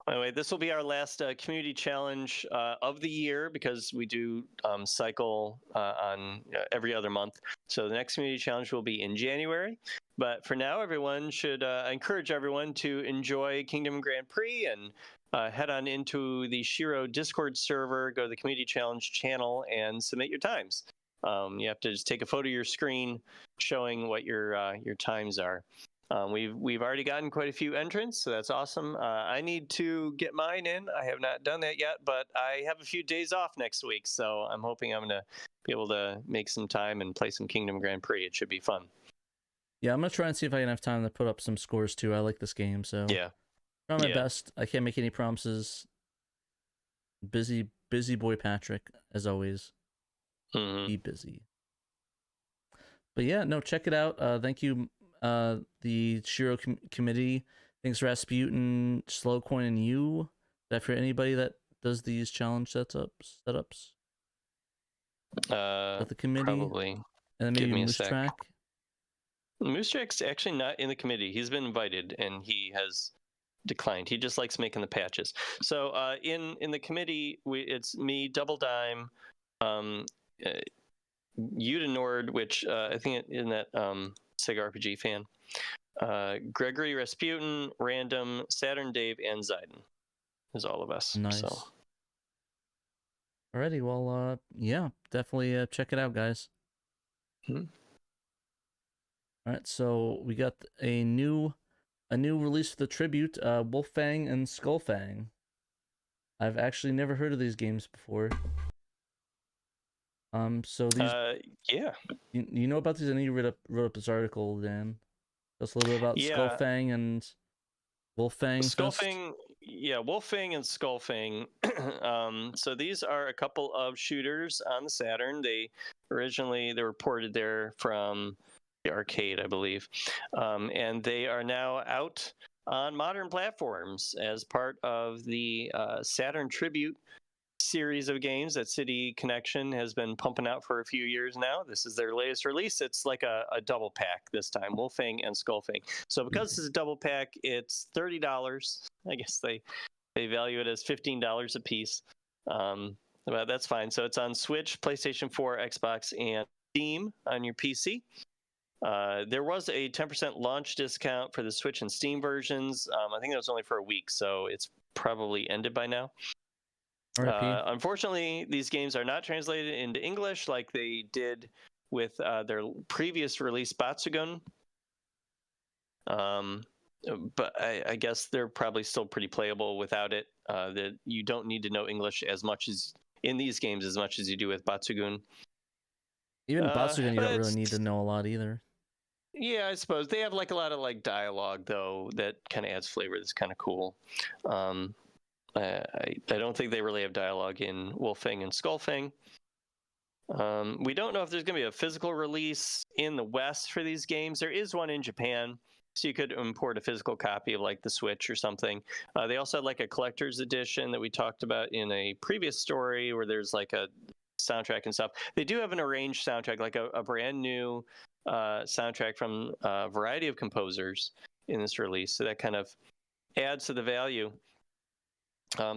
Anyway, this will be our last community challenge of the year because we do cycle on every other month. So the next community challenge will be in January. But for now, everyone should encourage everyone to enjoy Kingdom Grand Prix and head on into the SHIRO Discord server, go to the community challenge channel, and submit your times. You have to just take a photo of your screen showing what your times are. We've already gotten quite a few entrants, so that's awesome. I need to get mine in. I have not done that yet, but I have a few days off next week, so I'm hoping I'm going to be able to make some time and play some Kingdom Grand Prix. It should be fun. Yeah, I'm going to try and see if I can have time to put up some scores too. I like this game, so yeah, try my best. I can't make any promises. Busy boy Patrick, as always. Be busy. But yeah, no, check it out. Thank you, the SHIRO committee. Thanks Rasputin, Slowcoin, and you. Is that for anybody that does these challenge setups? At the committee? Probably. And then maybe Moose Track? Moose Track's actually not in the committee. He's been invited, and he has declined. He just likes making the patches. So in the committee, it's me, Double Dime, Yuta Nord, which I think in that Sega RPG fan, Gregory Rasputin, Random, Saturn Dave, and Zayden is all of us. Nice. So. Alrighty, well, yeah, definitely check it out, guys. Alright, so we got a new release for the tribute, Wolffang and Skullfang. I've actually never heard of these games before. So these, yeah, you know about these? I know you wrote up this article, Dan. Tell us a little bit about Skullfang and Wolffang. Skullfang, yeah, Wolffang and Skullfang. So these are a couple of shooters on the Saturn. They were ported there from the arcade, I believe, and they are now out on modern platforms as part of the Saturn Tribute series of games that City Connection has been pumping out for a few years now. This is their latest release. It's like a double pack this time, Wolffang and Skullfang. So because this is a double pack, it's $30. I guess they value it as $15 a piece, but that's fine. So it's on Switch, PlayStation 4, Xbox, and Steam on your PC. There was a 10% launch discount for the Switch and Steam versions. I think that was only for a week, so it's probably ended by now. Unfortunately, these games are not translated into English like they did with their previous release, Batsugun. But I guess they're probably still pretty playable without it. That you don't need to know English as much as in these games as much as you do with Batsugun. Even Batsugun, you don't really need to know a lot either. Yeah, I suppose they have like a lot of like dialogue though that kind of adds flavor. That's kind of cool. I don't think they really have dialogue in Wolffang and Skullfang. We don't know if there's going to be a physical release in the West for these games. There is one in Japan, so you could import a physical copy of like the Switch or something. They also had like a collector's edition that we talked about in a previous story where there's like a soundtrack and stuff. They do have an arranged soundtrack, like a brand new soundtrack from a variety of composers in this release. So that kind of adds to the value.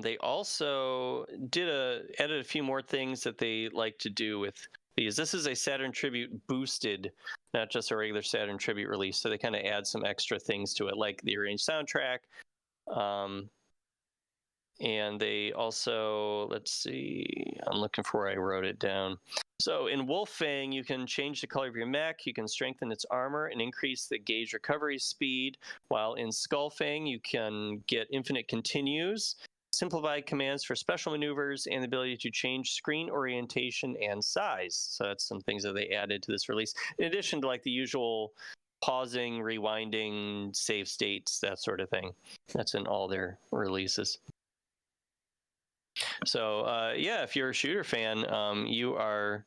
They also added a few more things that they like to do with these. This is a Saturn Tribute boosted, not just a regular Saturn Tribute release. So they kind of add some extra things to it, like the arranged soundtrack. And they also, let's see, I'm looking for where I wrote it down. So in Wolffang, you can change the color of your mech, you can strengthen its armor and increase the gauge recovery speed, while in Skullfang, you can get infinite continues, simplified commands for special maneuvers, and the ability to change screen orientation and size. So that's some things that they added to this release, in addition to like the usual pausing, rewinding, save states, that sort of thing. That's in all their releases. So yeah, if you're a shooter fan, you are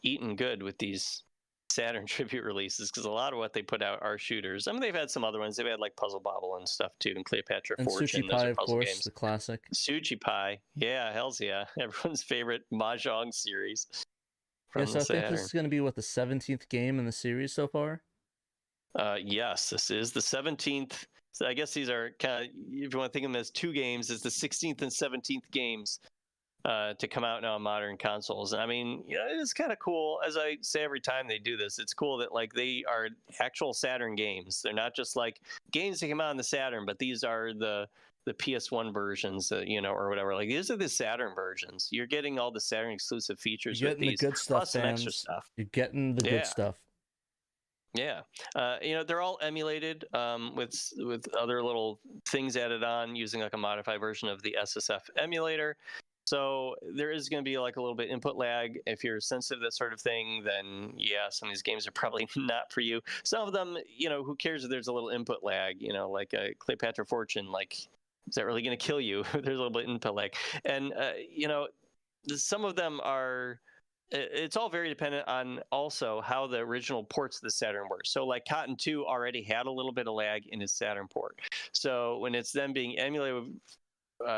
eating good with these Saturn Tribute releases, because a lot of what they put out are shooters. I mean, they've had some other ones. They've had like Puzzle Bobble and stuff too, and Cleopatra and Fortune. Sushi Pie, of course, games. The classic. Sushi Pie, yeah, hell's yeah, everyone's favorite Mahjong series. Yes, I think this is going to be what, the 17th game in the series so far. Yes, this is the 17th. So I guess these are kind of, if you want to think of them as two games, it's the 16th and 17th games to come out now on modern consoles. And I mean, it is kind of cool. As I say every time they do this, it's cool that like they are actual Saturn games. They're not just like games that came out on the Saturn, but these are the PS1 versions, or whatever. Like these are the Saturn versions. You're getting all the Saturn exclusive features You're with getting these, the good stuff, plus some extra fans. stuff. You're getting the good stuff. Yeah, they're all emulated with other little things added on using like a modified version of the SSF emulator. So there is going to be like a little bit input lag. If you're sensitive to that sort of thing, then yeah, some of these games are probably not for you. Some of them, who cares if there's a little input lag? Like Cleopatra Fortune, like is that really going to kill you? There's a little bit of input lag, and some of them are. It's all very dependent on also how the original ports of the Saturn were. So like Cotton 2 already had a little bit of lag in its Saturn port. So when it's then being emulated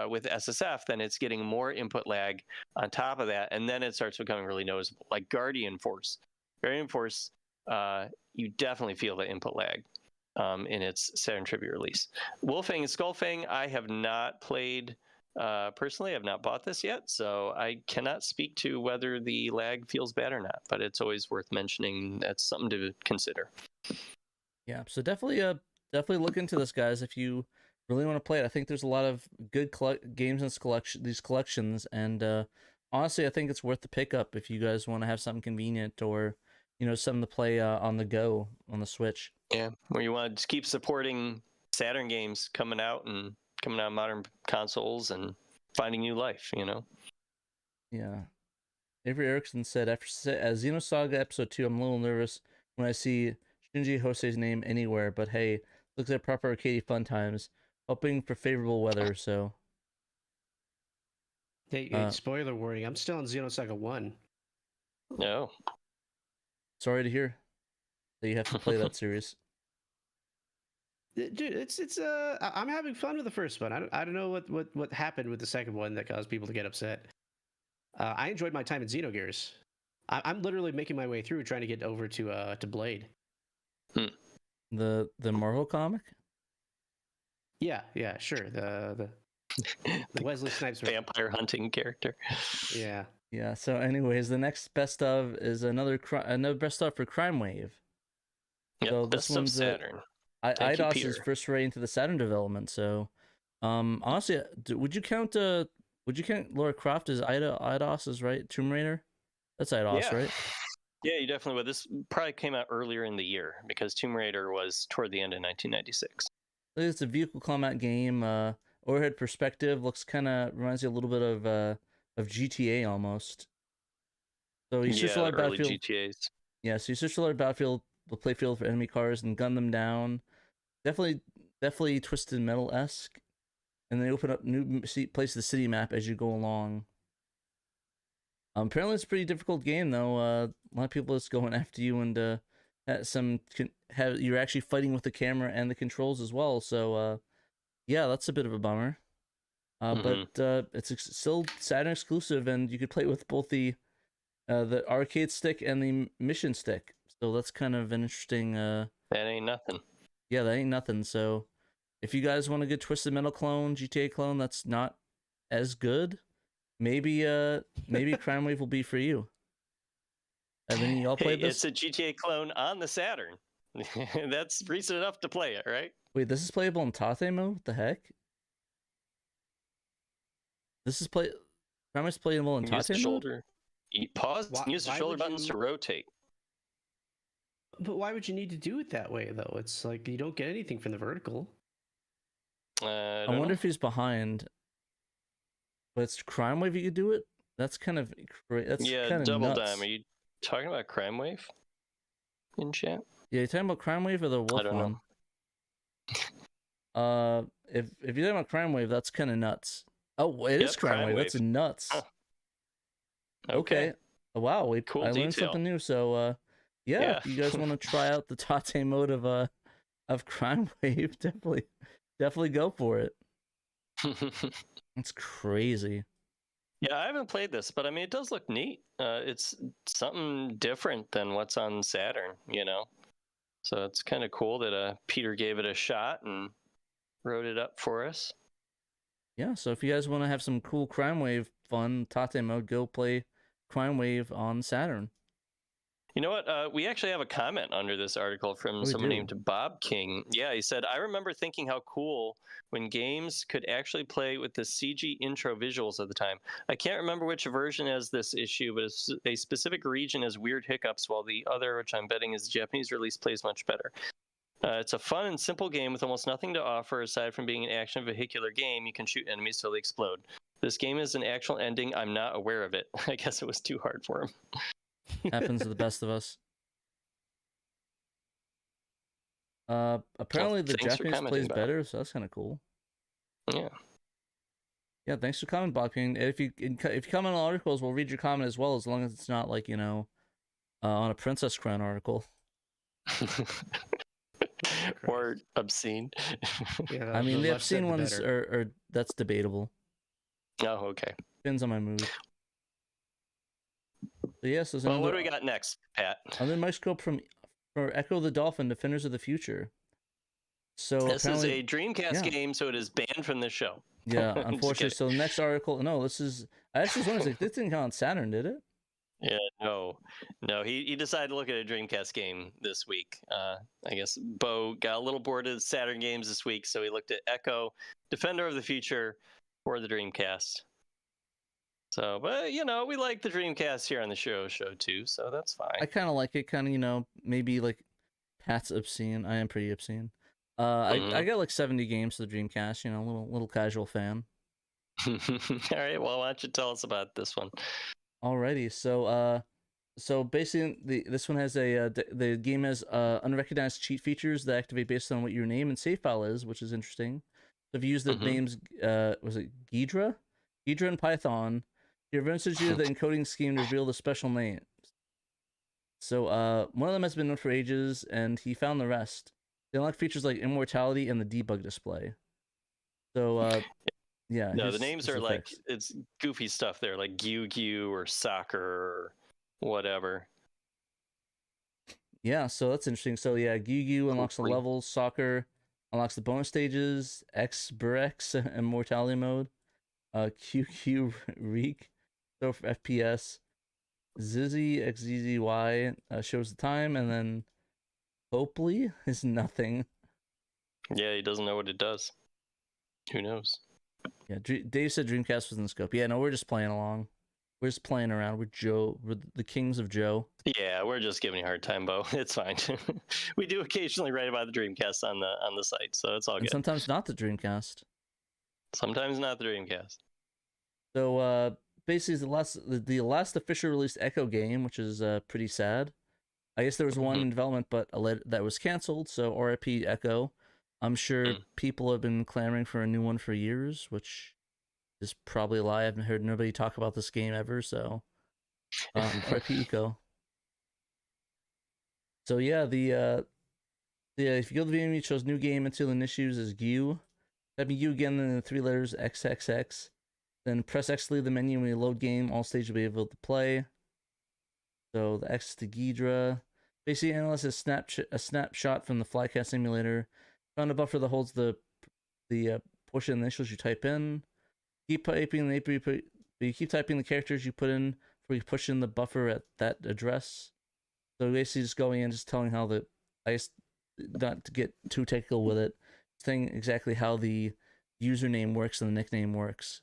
with SSF, then it's getting more input lag on top of that. And then it starts becoming really noticeable. Like Guardian Force, you definitely feel the input lag in its Saturn Tribute release. Wolfang and Skullfang, I have not played. Personally, I've not bought this yet, so I cannot speak to whether the lag feels bad or not, but it's always worth mentioning. That's something to consider. Yeah, so definitely look into this, guys, if you really want to play it. I think there's a lot of good games in these collections, and honestly, I think it's worth the pickup if you guys want to have something convenient or something to play on the go on the Switch. Yeah, where you want to just keep supporting Saturn games coming out on modern consoles and finding new life, Yeah. Avery Erickson said, after Xenosaga Episode 2, I'm a little nervous when I see Shinji Hosei's name anywhere, but hey, looks like proper arcade fun times. Hoping for favorable weather, so... Hey, spoiler warning, I'm still on Xenosaga 1. No. Sorry to hear that you have to play that series. Dude, it's I'm having fun with the first one. I don't know what happened with the second one that caused people to get upset. I enjoyed my time in Xenogears. I'm literally making my way through trying to get over to Blade. The Marvel comic? Yeah, sure. The Wesley Snipes vampire hunting character. Yeah. Yeah. So, anyways, the next best of is another best of for Crime Wave. Yep, so this one's Saturn. IDOS's first foray into the Saturn development. So, honestly, would you count Lara Croft as IDOS is right? Tomb Raider? That's IDOS, right? Yeah, you definitely would. This probably came out earlier in the year because Tomb Raider was toward the end of 1996. It's a vehicle combat game. Overhead perspective reminds you a little bit of GTA almost. So you switch a lot of Battlefield. GTAs. Yeah, so you switch a lot of Battlefield, the playfield for enemy cars and gun them down. Definitely Twisted Metal-esque. And they open up new places the city map as you go along. Apparently it's a pretty difficult game though. A lot of people just going after you, and you're actually fighting with the camera and the controls as well. So yeah, that's a bit of a bummer. But it's still Saturn exclusive, and you could play with both the arcade stick and the mission stick. So that's kind of an interesting. That ain't nothing. Yeah, that ain't nothing. So if you guys want a good Twisted Metal clone, GTA clone that's not as good, maybe Crime Wave will be for you. Have any of y'all played this? It's a GTA clone on the Saturn. That's reason enough to play it, right? Wait, this is playable in Tate mode? What the heck? Crime Wave's playable in Tate mode? Pause and use the shoulder buttons to rotate. But why would you need to do it that way, though? It's like you don't get anything from the vertical. I wonder if he's behind. But it's Crime Wave you could do it? That's kind of crazy. That's kind of Double nuts. Dime. Are you talking about Crime Wave in chat? Yeah, you talking about Crime Wave or the Wolf I don't one? know. If you're talking about Crime Wave, that's kind of nuts. Oh, it is Crime Wave. That's nuts. Huh. Okay. Wow, cool I learned something new. So yeah, if you guys want to try out the Tate mode of Crime Wave, definitely go for it. It's crazy. Yeah, I haven't played this, but I mean, it does look neat. It's something different than what's on Saturn, So it's kind of cool that Peter gave it a shot and wrote it up for us. Yeah, so if you guys want to have some cool Crime Wave fun, Tate mode, go play Crime Wave on Saturn. You know what? We actually have a comment under this article from someone named Bob King. Yeah, he said, I remember thinking how cool when games could actually play with the CG intro visuals at the time. I can't remember which version has this issue, but a specific region has weird hiccups, while the other, which I'm betting is the Japanese release, plays much better. It's a fun and simple game with almost nothing to offer aside from being an action vehicular game. You can shoot enemies till they explode. This game is an actual ending. I'm not aware of it. I guess it was too hard for him. Happens to the best of us. Apparently the Japanese plays better, so that's kind of cool. Yeah. Yeah, thanks for commenting, Bob King. If you comment on articles, we'll read your comment as well, as long as it's not like, you know, on a Princess Crown article. Or obscene. Yeah, I mean, the obscene ones are that's debatable. Oh, okay. Depends on my mood. So yes, well, what do we got next, Pat? Another microscope for Echo the Dolphin, Defenders of the Future. So this is a Dreamcast game, so it is banned from this show. Yeah, unfortunately. So the next article, no, this is. I actually was wondering, like, this didn't come on Saturn, did it? Yeah, no. He decided to look at a Dreamcast game this week. I guess Bo got a little bored of the Saturn games this week, so he looked at Echo, Defender of the Future, for the Dreamcast. So, but you know, we like the Dreamcast here on the show too, so that's fine. I kind of like it. Kind of, you know, maybe like Pat's obscene. I am pretty obscene. I got like 70 games for the Dreamcast. You know, little casual fan. All right. Well, why don't you tell us about this one? Alrighty. So basically, this one has the game has unrecognized cheat features that activate based on what your name and save file is, which is interesting. So if you use the names, was it Ghidra in Python, it references you the encoding scheme to reveal the special names. So one of them has been known for ages, and he found the rest. They unlock features like immortality and the debug display. So yeah. No, the names are like, it's goofy stuff there, like Gyu or soccer or whatever. Yeah, so that's interesting. So yeah, Gyu unlocks the levels, soccer unlocks the bonus stages, X immortality mode, QQ Reek, so for FPS, Zizzy XZZY shows the time, and then Hopefully is nothing. Yeah, he doesn't know what it does. Who knows? Yeah, Dave said Dreamcast was in the scope. Yeah, no, we're just playing along. We're just playing around. We're the kings of Joe. Yeah, we're just giving you a hard time, Bo. It's fine. We do occasionally write about the Dreamcast on the site, so it's all good. Sometimes not the Dreamcast. Sometimes not the Dreamcast. So basically, the last official released Echo game, which is pretty sad. I guess there was one in development, but that was canceled. So RIP Echo. I'm sure people have been clamoring for a new one for years, which is probably a lie. I haven't heard nobody talk about this game ever. So RIP Echo. So yeah, if you go to the menu, it shows new game until the issues is Gyu. Type in Gyu again, then the 3 letters XXX. Then press X to leave the menu. When you load game, all stages will be able to play. So the X to Ghidra. Basically, analyze a snapshot from the Flycast simulator. Found a buffer that holds the portion initials you type in. You keep typing the characters you put in before you push in the buffer at that address. So basically, just going in, just telling how I guess not to get too technical with it, saying exactly how the username works and the nickname works.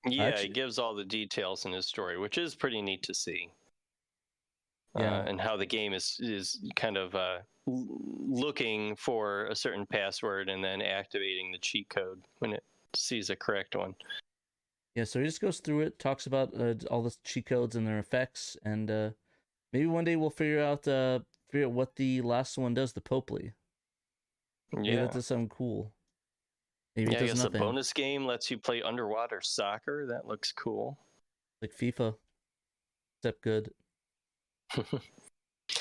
Yeah, he gives all the details in his story, which is pretty neat to see. Yeah. And how the game is kind of looking for a certain password and then activating the cheat code when it sees a correct one. Yeah, so he just goes through it, talks about all the cheat codes and their effects, and maybe one day we'll figure out what the last one does, the Popely. Maybe that does something cool. Maybe it does nothing. A bonus game lets you play underwater soccer. That looks cool. Like FIFA, except good.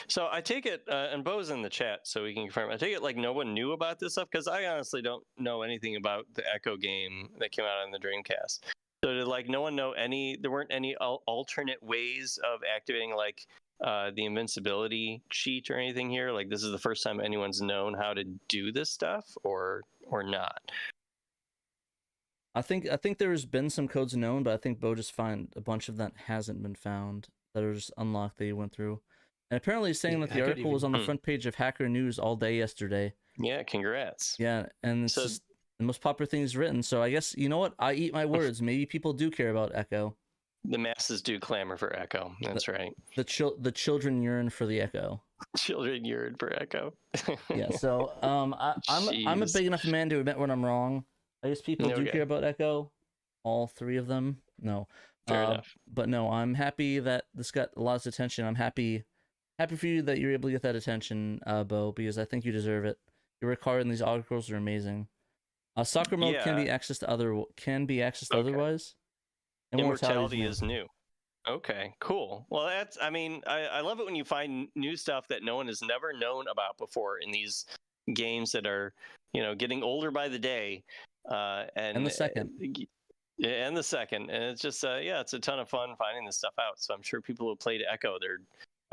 So I take it, and Bo's in the chat, so we can confirm. I take it like no one knew about this stuff, because I honestly don't know anything about the Echo game that came out on the Dreamcast. So did like no one know there weren't any alternate ways of activating like the invincibility cheat or anything here? Like, this is the first time anyone's known how to do this stuff, or not? I think there's been some codes known, but I think Bo just found a bunch of that hasn't been found that are just unlocked that he went through. And apparently he's saying that the article was on the front page of Hacker News all day yesterday. Yeah, congrats. Yeah, and it's just the most popular thing he's written. So I guess, you know what? I eat my words. Maybe people do care about Echo. The masses do clamor for Echo. That's right. The children yearn for the Echo. Children yearn for Echo. Yeah, so I'm a big enough man to admit when I'm wrong. I guess people do care about Echo. All three of them. No. Fair enough. But no, I'm happy that this got a lot of attention. I'm happy for you that you're able to get that attention, Bo, because I think you deserve it. Your work hard and these articles are amazing. Soccer mode can be accessed otherwise. Immortality is new. Okay, cool. Well, I love it when you find new stuff that no one has never known about before in these games that are, getting older by the day. And the second. And it's just, it's a ton of fun finding this stuff out. So I'm sure people who played Echo, they're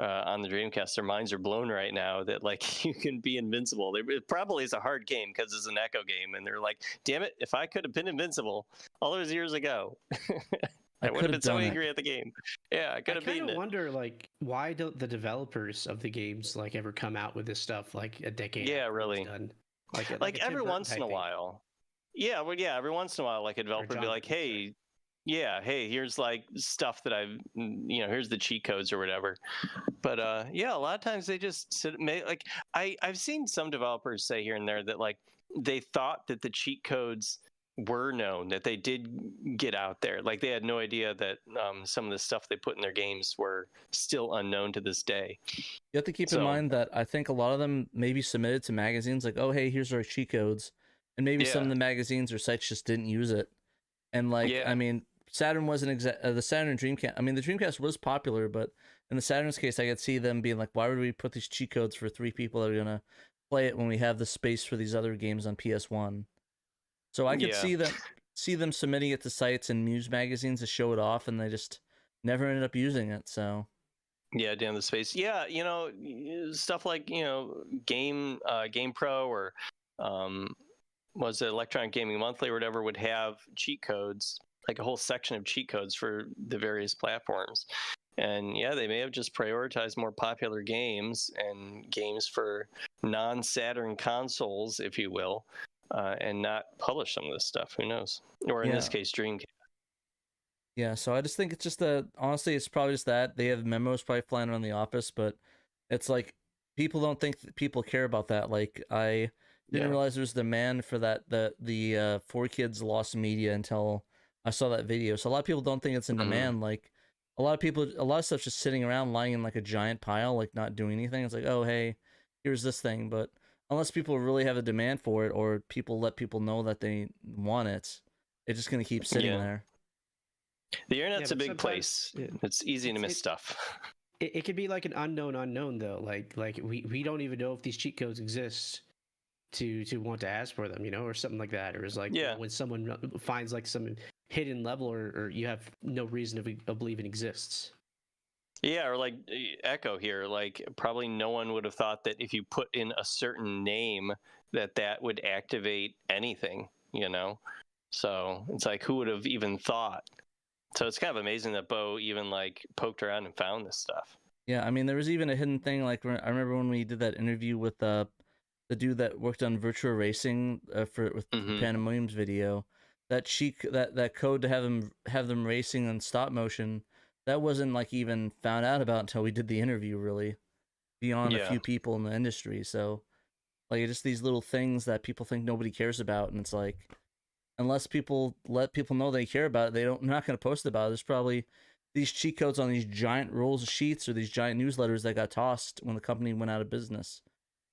on the Dreamcast, their minds are blown right now that like you can be invincible. It probably is a hard game because it's an Echo game, and they're like, damn it, if I could have been invincible all those years ago, I would have been so angry at the game. Yeah, I could have beaten it. I wonder, like, why don't the developers of the games like ever come out with this stuff like a decade? Yeah, really. Done? Like every once in a while. Yeah, well, yeah, every once in a while, like a developer would be like, hey, here's like stuff that here's the cheat codes or whatever. But a lot of times they just I've seen some developers say here and there that like they thought that the cheat codes were known, that they did get out there. Like they had no idea that some of the stuff they put in their games were still unknown to this day. You have to keep in mind that I think a lot of them maybe submitted to magazines like, oh, hey, here's our cheat codes. And maybe some of the magazines or sites just didn't use it. And like, I mean, Saturn wasn't the Saturn Dreamcast. I mean, the Dreamcast was popular, but in the Saturn's case, I could see them being like, why would we put these cheat codes for 3 people that are going to play it when we have the space for these other games on PS1? So I could see them submitting it to sites and Muse magazines to show it off, and they just never ended up using it. So yeah, damn the space. Yeah, stuff like Game Pro or was it Electronic Gaming Monthly or whatever would have cheat codes, like a whole section of cheat codes for the various platforms. And yeah, they may have just prioritized more popular games and games for non-Saturn consoles, if you will, and not publish some of this stuff. Who knows? Or in this case, Dreamcast. Yeah, so I just think it's just honestly, it's probably just that they have memos probably flying around the office, but it's like people don't think that people care about that. Like I didn't realize there's demand for that. The 4Kids lost media until I saw that video. So a lot of people don't think it's in demand. Like a lot of stuff's just sitting around lying in like a giant pile, like not doing anything. It's like, oh, hey, here's this thing. But unless people really have a demand for it, or people let people know that they want it, it's just going to keep sitting there. The internet's a big place. It's easy to miss stuff. It could be like an unknown though. Like we don't even know if these cheat codes exist to want to ask for them, or something like that. Or it's like when someone finds like some hidden level or you have no reason to believe it exists. Yeah, or like Echo here, like probably no one would have thought that if you put in a certain name that would activate anything, So it's like, who would have even thought? So it's kind of amazing that Bo even like poked around and found this stuff. Yeah, I mean, there was even a hidden thing. Like I remember when we did that interview with the dude that worked on Virtua Racing with Pandemonium's video. That code to have them racing on stop motion, that wasn't like even found out about until we did the interview, really, beyond a few people in the industry. So like it's just these little things that people think nobody cares about, and it's like, unless people let people know they care about it, they're not going to post about it. There's probably these cheat codes on these giant rolls of sheets or these giant newsletters that got tossed when the company went out of business.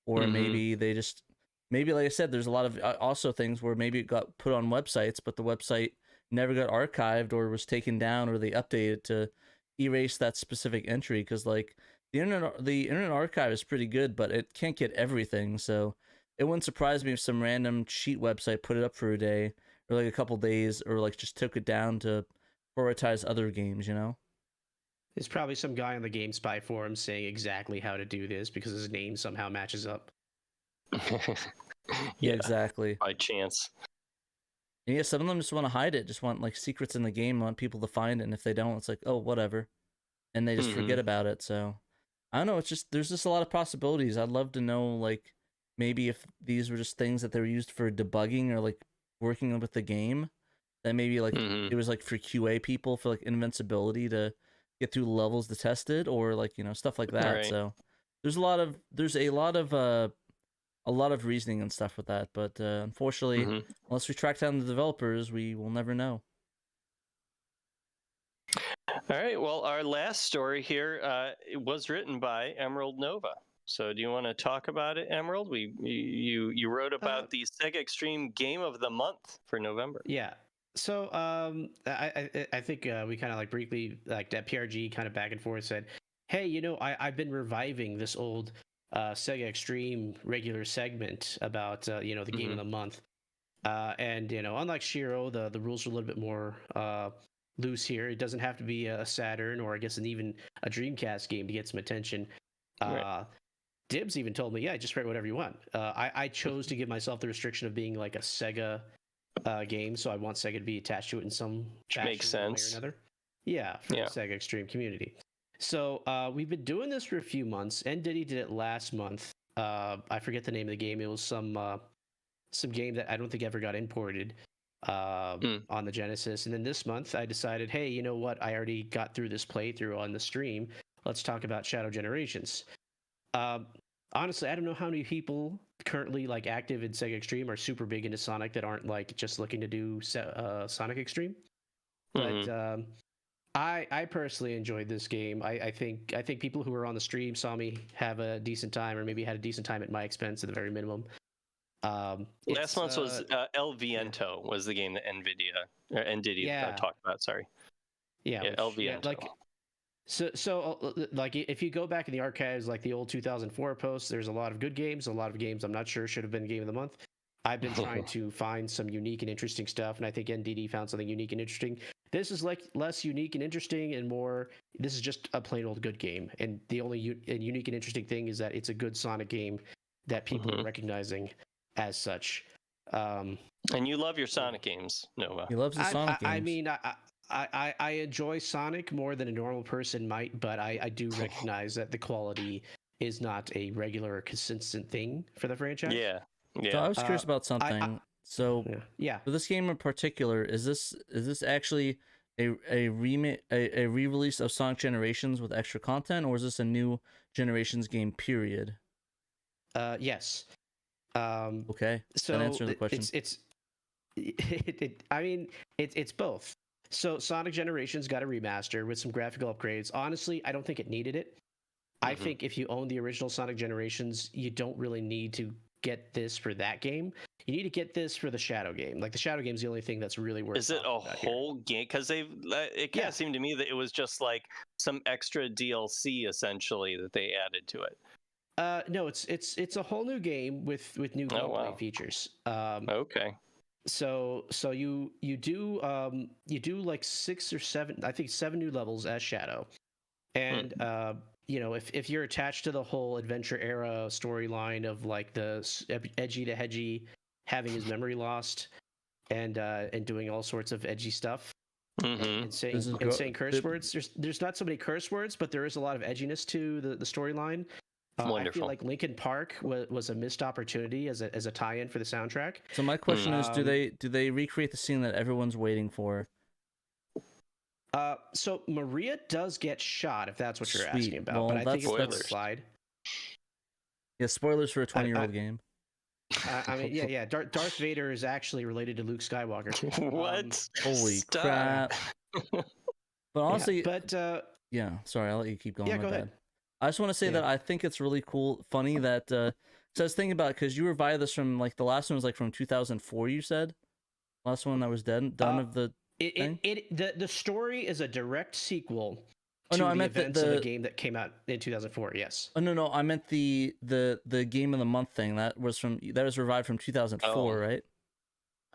Or maybe they just, like I said, there's a lot of also things where maybe it got put on websites, but the website never got archived or was taken down, or they updated to erase that specific entry. Because like the internet archive is pretty good, but it can't get everything. So it wouldn't surprise me if some random cheat website put it up for a day or like a couple days, or like just took it down to prioritize other games, There's probably some guy on the GameSpy forum saying exactly how to do this because his name somehow matches up. Yeah, exactly. By chance. And yeah, some of them just want to hide it, just want like secrets in the game, want people to find it, and if they don't, it's like, oh, whatever. And they just forget about it. So I don't know, it's just there's just a lot of possibilities. I'd love to know like maybe if these were just things that they were used for debugging or like working with the game. That maybe like it was like for QA people for like invincibility to get through levels to test it, or like, you know, stuff like that. Right. So there's a lot of reasoning and stuff with that, but unfortunately, unless we track down the developers, we will never know. All right. Well, our last story here it was written by Emerald Nova. So, do you want to talk about it, Emerald? You wrote about the Sega Extreme Game of the Month for November. Yeah. So I think we kind of like briefly like that PRG kind of back and forth said, hey, you know, I've been reviving this old Sega Extreme regular segment about you know, the game of the month, and you know, unlike SHIRO, the rules are a little bit more loose here. It doesn't have to be a Saturn or I guess even a Dreamcast game to get some attention. Right. Dibs even told me, yeah, just write whatever you want. I chose to give myself the restriction of being like a Sega game, so I want Sega to be attached to it in some fashion, makes sense. One way or another. Yeah, for the Sega Extreme community. So we've been doing this for a few months. Diddy did it last month. I forget the name of the game. It was some game that I don't think ever got imported on the Genesis. And then this month, I decided, hey, you know what? I already got through this playthrough on the stream. Let's talk about Shadow Generations. Honestly, I don't know how many people currently like active in Sega Extreme are super big into Sonic that aren't like just looking to do Sonic Extreme. But I personally enjoyed this game. I think people who were on the stream saw me have a decent time, or maybe had a decent time at my expense at the very minimum. Last month was El Viento was the game that NVIDIA talked about. Sorry. Yeah, El Viento. Like, so like if you go back in the archives, like the old 2004 posts, there's a lot of good games, a lot of games I'm not sure should have been Game of the Month. I've been trying to find some unique and interesting stuff, and I think NDD found something unique and interesting. This is like less unique and interesting and more, this is just a plain old good game. And the only unique and interesting thing is that it's a good Sonic game that people are recognizing as such. And you love your Sonic games, Nova. He loves the Sonic games. I mean, I enjoy Sonic more than a normal person might, but I do recognize that the quality is not a regular or consistent thing for the franchise. Yeah. So I was curious about something. For this game in particular, is this actually a re-release of Sonic Generations with extra content, or is this a new Generations game? Period. Yes. Okay. So that answers the question. It's both. So Sonic Generations got a remaster with some graphical upgrades. Honestly, I don't think it needed it. I think if you own the original Sonic Generations, you don't really need to get this for that game. You need to get this for the Shadow game. Like the Shadow game is the only thing that's really worth. Is it a whole game? Because it kind of seemed to me that it was just like some extra DLC essentially that they added to it. No, it's a whole new game with new gameplay features. Okay. So you do like 6 or 7, I think 7 new levels as Shadow, and you know, if you're attached to the whole adventure era storyline of like the edgy to hedgy having his memory lost and doing all sorts of edgy stuff and saying curse words, there's not so many curse words, but there is a lot of edginess to the storyline. I feel like Linkin Park was a missed opportunity as a tie-in for the soundtrack. So my question is, do they recreate the scene that everyone's waiting for? So Maria does get shot, if that's what you're asking about. Well, but I think spoilers. it's a slide. Yeah, spoilers for a 20-year-old game. I mean, yeah. Darth Vader is actually related to Luke Skywalker. What? Holy crap! But honestly, yeah, sorry, I'll let you keep going. Yeah, go ahead. I just want to say that I think it's really funny that. So I was thinking about, because you were via this from like the last one was like from 2004. You said last one that was done of the. The story is a direct sequel to the events of the game that came out in 2004. Yes. Oh no, I meant the Game of the Month thing that was revived from 2004, right?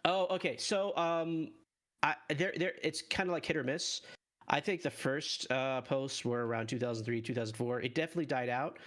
Oh, okay. So it's kind of like hit or miss. I think the first posts were around 2003, 2004. It definitely died out.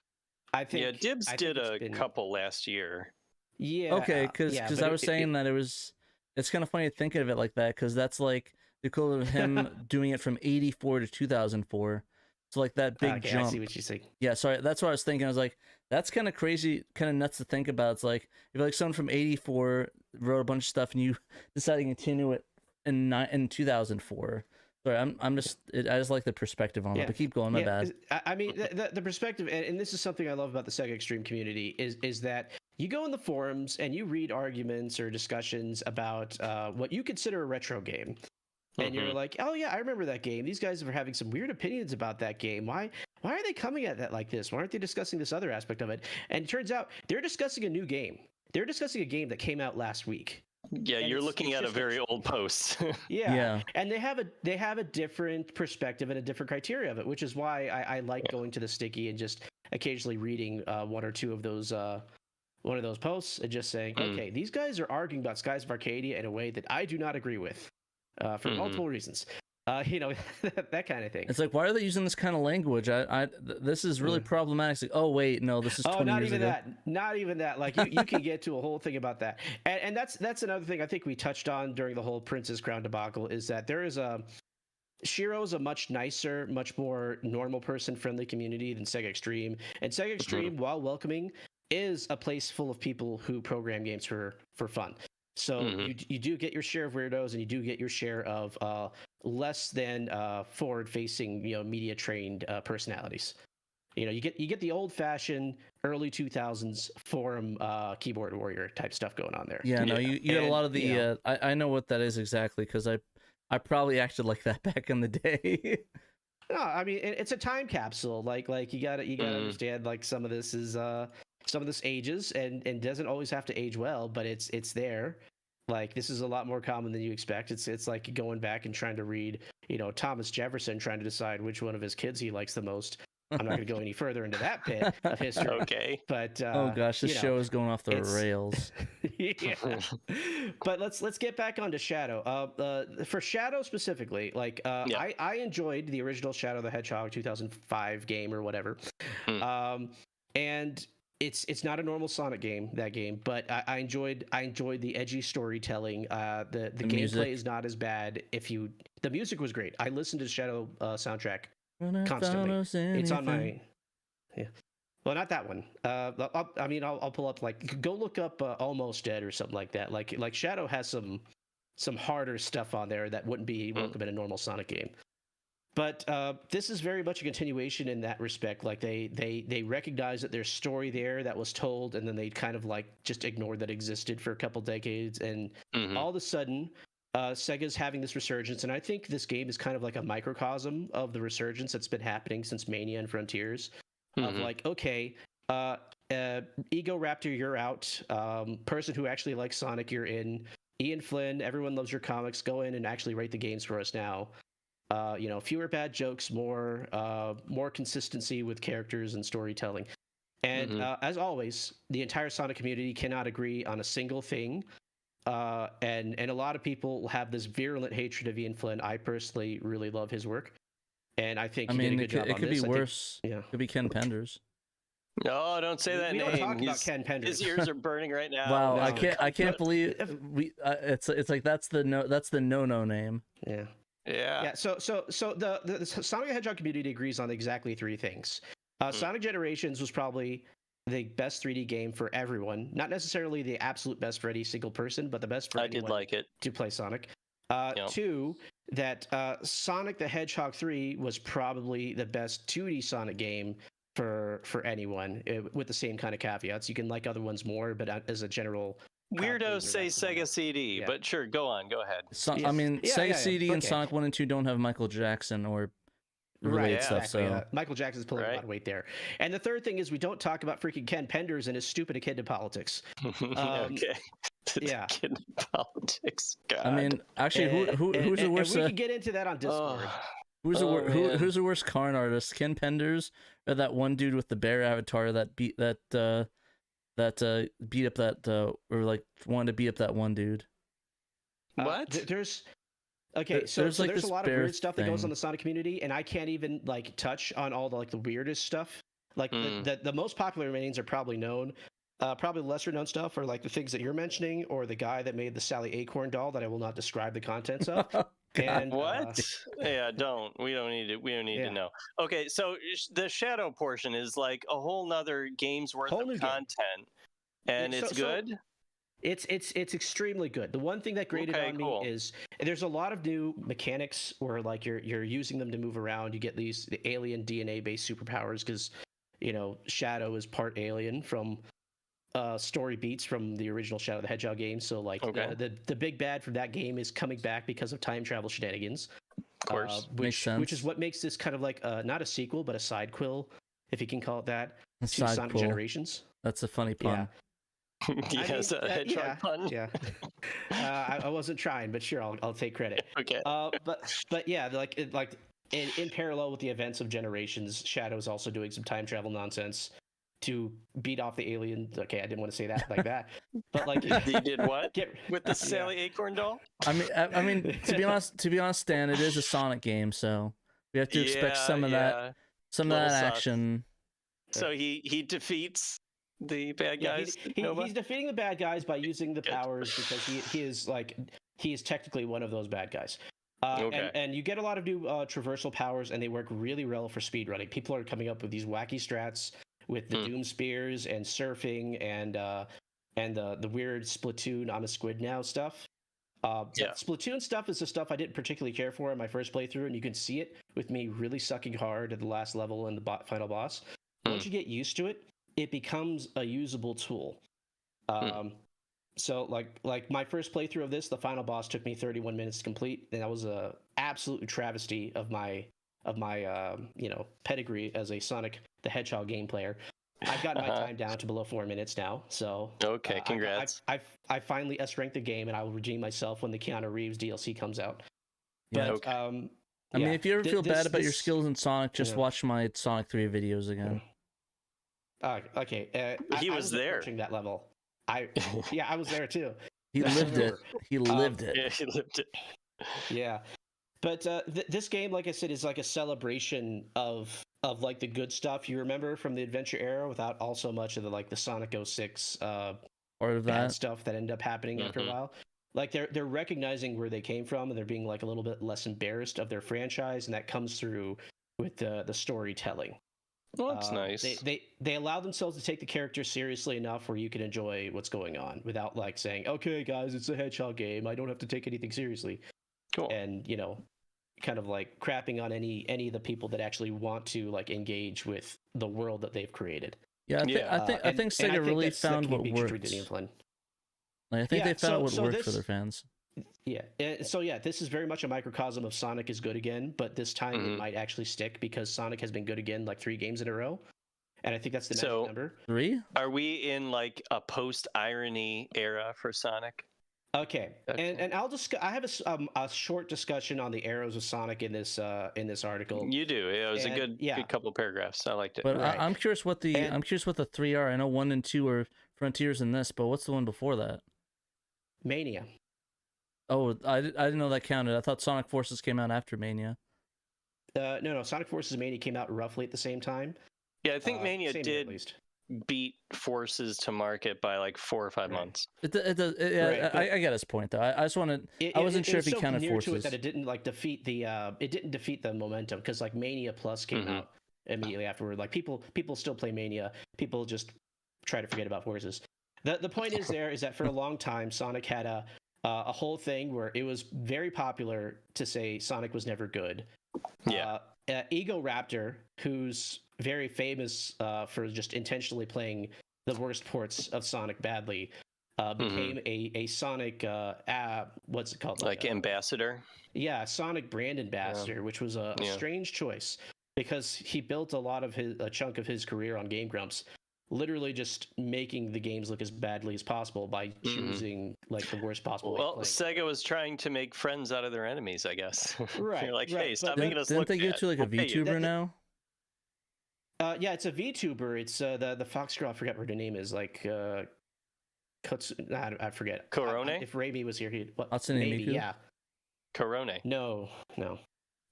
I think. Yeah, Dibs I think did it's a been, couple last year. Yeah. Okay, because yeah, I but was saying that it was. It's kind of funny thinking of it like that because that's like the equivalent of him doing it from 84 to 2004. So like that big okay, jump. I see what you're saying. Yeah, sorry, that's what I was thinking. I was like, that's kind of crazy, kind of nuts to think about. It's like if like someone from '84 wrote a bunch of stuff and you decided to continue it in 2004. Sorry, I just like the perspective on it. But keep going. My bad. I mean, the perspective, and this is something I love about the Sega Extreme community, is that you go in the forums and you read arguments or discussions about what you consider a retro game. And you're like, oh yeah, I remember that game. These guys are having some weird opinions about that game. Why are they coming at that like this? Why aren't they discussing this other aspect of it? And it turns out they're discussing a new game. They're discussing a game that came out last week. Yeah, you're looking at a very old post. Yeah. And they have a different perspective and a different criteria of it, which is why I like going to the Sticky and just occasionally reading one or two of those one of those posts and just saying, okay, these guys are arguing about Skies of Arcadia in a way that I do not agree with. For multiple reasons, that kind of thing. It's like, why are they using this kind of language? This is really problematic. It's like, oh wait, no, this is 20 years ago. Not even that. Like you can get to a whole thing about that, and that's another thing I think we touched on during the whole Princess Crown debacle is that there is SHIRO is a much nicer, much more normal person friendly community than Sega Extreme, and Sega Extreme, while welcoming, is a place full of people who program games for fun. So you do get your share of weirdos, and you do get your share of less than forward-facing, media trained personalities. You get the old-fashioned early 2000s forum keyboard warrior type stuff going on there. Yeah, no, you get a lot of the. I know what that is exactly because I probably acted like that back in the day. No, I mean it's a time capsule. Like you gotta understand like some of this is some of this ages and doesn't always have to age well, but it's there. Like this is a lot more common than you expect. It's like going back and trying to read, Thomas Jefferson trying to decide which one of his kids he likes the most. I'm not going to go any further into that pit of history. Okay. But oh gosh, this show is going off the rails. Yeah. But let's get back onto Shadow. For Shadow specifically, like I enjoyed the original Shadow the Hedgehog 2005 game or whatever. And it's not a normal Sonic game, that game, but I enjoyed the edgy storytelling. The gameplay is not as bad. The music was great. I listened to the Shadow soundtrack constantly. It's on my well, not that one. I'll pull up, like, go look up Almost Dead or something like that. Like Shadow has some harder stuff on there that wouldn't be welcome in a normal Sonic game. But this is very much a continuation in that respect. Like they recognize that there's story there that was told, and then they kind of like just ignored that existed for a couple decades, and all of a sudden, Sega's having this resurgence, and I think this game is kind of like a microcosm of the resurgence that's been happening since Mania and Frontiers. Of like, okay, Ego Raptor, you're out. Person who actually likes Sonic, you're in. Ian Flynn, everyone loves your comics. Go in and actually write the games for us now. Fewer bad jokes, more consistency with characters and storytelling. And as always, the entire Sonic community cannot agree on a single thing. And a lot of people have this virulent hatred of Ian Flynn. I personally really love his work, and I think he did a good job on this. It could be worse. It could be Ken Penders. No, don't say that name. We don't talk about Ken Penders. His ears are burning right now. Wow, no. I can't believe we. It's like that's the no name. Yeah. So the Sonic the Hedgehog community agrees on exactly three things. Sonic Generations was probably the best 3D game for everyone. Not necessarily the absolute best for any single person, but the best for anyone did like it to play Sonic. Two, that Sonic the Hedgehog 3 was probably the best 2D Sonic game for anyone, with the same kind of caveats. You can like other ones more, but as a general. Weirdos say Sega CD, but sure, go ahead. Sega CD and Sonic 1 and 2 don't have Michael Jackson or related stuff. Exactly, so Michael Jackson's pulling a lot of weight there. And the third thing is we don't talk about freaking Ken Penders and his stupid echidna politics. Okay. Yeah. Echidna politics. God. I mean, actually, who's the worst? We can get into that on Discord. Who's the worst Karn artist? Ken Penders or that one dude with the bear avatar that beat up that or like wanted to beat up that one dude? What? Okay, so There's like there's a this lot of bear weird stuff that goes thing. on the Sonic community, and I can't even like touch on all the like the weirdest stuff. Like the most popular names are probably known. Probably lesser known stuff are like the things that you're mentioning, or the guy that made the Sally Acorn doll that I will not describe the contents of. God. And What? Yeah, don't. We don't need it. We don't need Yeah. to know. Okay, so the shadow portion is like a whole nother game's worth Whole of new game. content, and So- it's so- good. It's extremely good. The one thing that grated Okay, on cool. me is there's a lot of new mechanics where like you're using them to move around. You get the alien DNA based superpowers because Shadow is part alien from story beats from the original Shadow the Hedgehog game. So like Okay. the big bad from that game is coming back because of time travel shenanigans. Of course. Makes Which is sense. what makes this kind of like not a sequel but a side quill, if you can call it that, A to side Sonic quill. Generations. That's a funny pun. Yes, a hedgehog yeah, pun. yeah. I wasn't trying, but sure, I'll take credit. Okay. But yeah, like in parallel with the events of Generations, Shadow is also doing some time travel nonsense to beat off the alien. Okay, I didn't want to say that like that, but like He did what get with the Sally Acorn doll? I mean, to be honest, Stan, it is a Sonic game, so we have to expect some of that Little sus. action. So he defeats the bad Yeah, guys. he's defeating the bad guys by using the Good. powers because he is technically one of those bad guys. Okay. And you get a lot of new traversal powers, and they work really well for speedrunning. People are coming up with these wacky strats with the Doom Spears and surfing and the weird Splatoon I'm a Squid Now stuff. Yeah. Splatoon stuff is the stuff I didn't particularly care for in my first playthrough, and you can see it with me really sucking hard at the last level and the final boss. Once you get used to it, it becomes a usable tool. So like my first playthrough of this, the final boss took me 31 minutes to complete, and that was a absolute travesty of my pedigree as a Sonic the Hedgehog game player. I've gotten my time down to below 4 minutes now, so Okay, congrats. I finally S-ranked the game, and I will redeem myself when the Keanu Reeves DLC comes out. Yeah. But I mean, if you ever feel bad about your skills in Sonic, just watch my Sonic 3 videos again. Okay. He I was there. approaching that level. I was there too. He lived it. He lived it. Yeah, he lived it. Yeah, but this game, like I said, is like a celebration of like the good stuff you remember from the adventure era, without also much of the Sonic 06 Part of bad that stuff that ended up happening after a while. Like they're recognizing where they came from, and they're being like a little bit less embarrassed of their franchise, and that comes through with the storytelling. Well, that's nice. They allow themselves to take the characters seriously enough where you can enjoy what's going on without like saying, "Okay, guys, it's a Hedgehog game. I don't have to take anything seriously." Cool. And kind of like crapping on any of the people that actually want to like engage with the world that they've created. Yeah, I think Sega really found what worked. I think they found what worked for their fans. Yeah, so yeah, this is very much a microcosm of Sonic is good again, but this time it might actually stick because Sonic has been good again like 3 games in a row, and I think that's the magic number. 3? Are we in like a post-irony era for Sonic? Okay, and I have a short discussion on the arrows of Sonic in this article. You do. It was a good couple paragraphs. I liked it. But I'm curious what the 3 are. I know 1 and 2 are Frontiers in this, but what's the one before that? Mania. Oh, I didn't know that counted. I thought Sonic Forces came out after Mania. No. Sonic Forces and Mania came out roughly at the same time. Yeah, I think Mania did at least beat Forces to market by like 4 or 5 months. It does. Yeah, I get his point though. I just wanted. I wasn't sure if he counted Forces. To it that it didn't like defeat the momentum, because like Mania Plus came out immediately afterward. Like people still play Mania. People just try to forget about Forces. The point is that for a long time Sonic had a whole thing where it was very popular to say Sonic was never good. Yeah. Ego Raptor, who's very famous for just intentionally playing the worst ports of Sonic badly, became a Sonic what's it called? Like ambassador? Yeah, Sonic brand ambassador, which was a strange choice because he built a chunk of his career on Game Grumps, literally just making the games look as badly as possible by choosing like the worst possible way. Well, Sega was trying to make friends out of their enemies, I guess. Right. You're like, right. hey, stop making us look bad. Didn't they get to like a VTuber now? Yeah, it's a VTuber. It's the Fox girl. I forget what her name is. Like, I forget. Korone? If Raimi was here, he'd. Hatsune maybe, Miku? yeah. Corone No.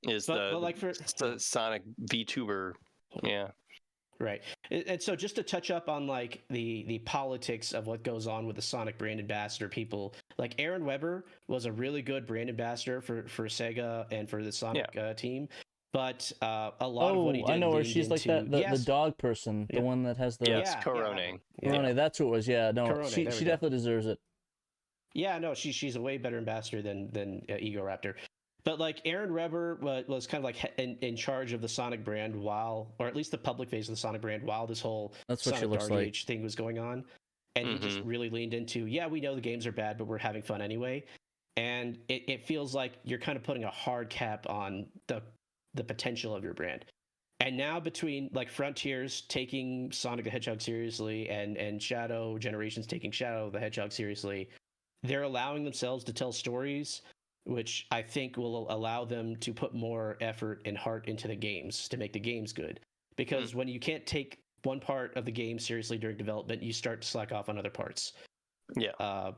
is But like the Sonic VTuber. Yeah. Right. And so just to touch up on like the politics of what goes on with the Sonic brand ambassador people, like Aaron Weber was a really good brand ambassador for Sega and for the Sonic team. But a lot of what he did I know her. leaned She's like into, that the dog person, the one that has the Yes, Corone. Corone. That's who it was. Yeah, no, Corone, she definitely deserves it. Yeah, no, she's a way better ambassador than Ego Raptor. But like Aaron Weber was kind of like in charge of the Sonic brand or at least the public face of the Sonic brand while this whole That's what Sonic she looks Dark like. Age thing was going on. And he just really leaned into, we know the games are bad, but we're having fun anyway. And it feels like you're kind of putting a hard cap on the potential of your brand. And now between like Frontiers taking Sonic the Hedgehog seriously and Shadow Generations taking Shadow the Hedgehog seriously, they're allowing themselves to tell stories, which I think will allow them to put more effort and heart into the games to make the games good. Because when you can't take one part of the game seriously during development, you start to slack off on other parts. Yeah.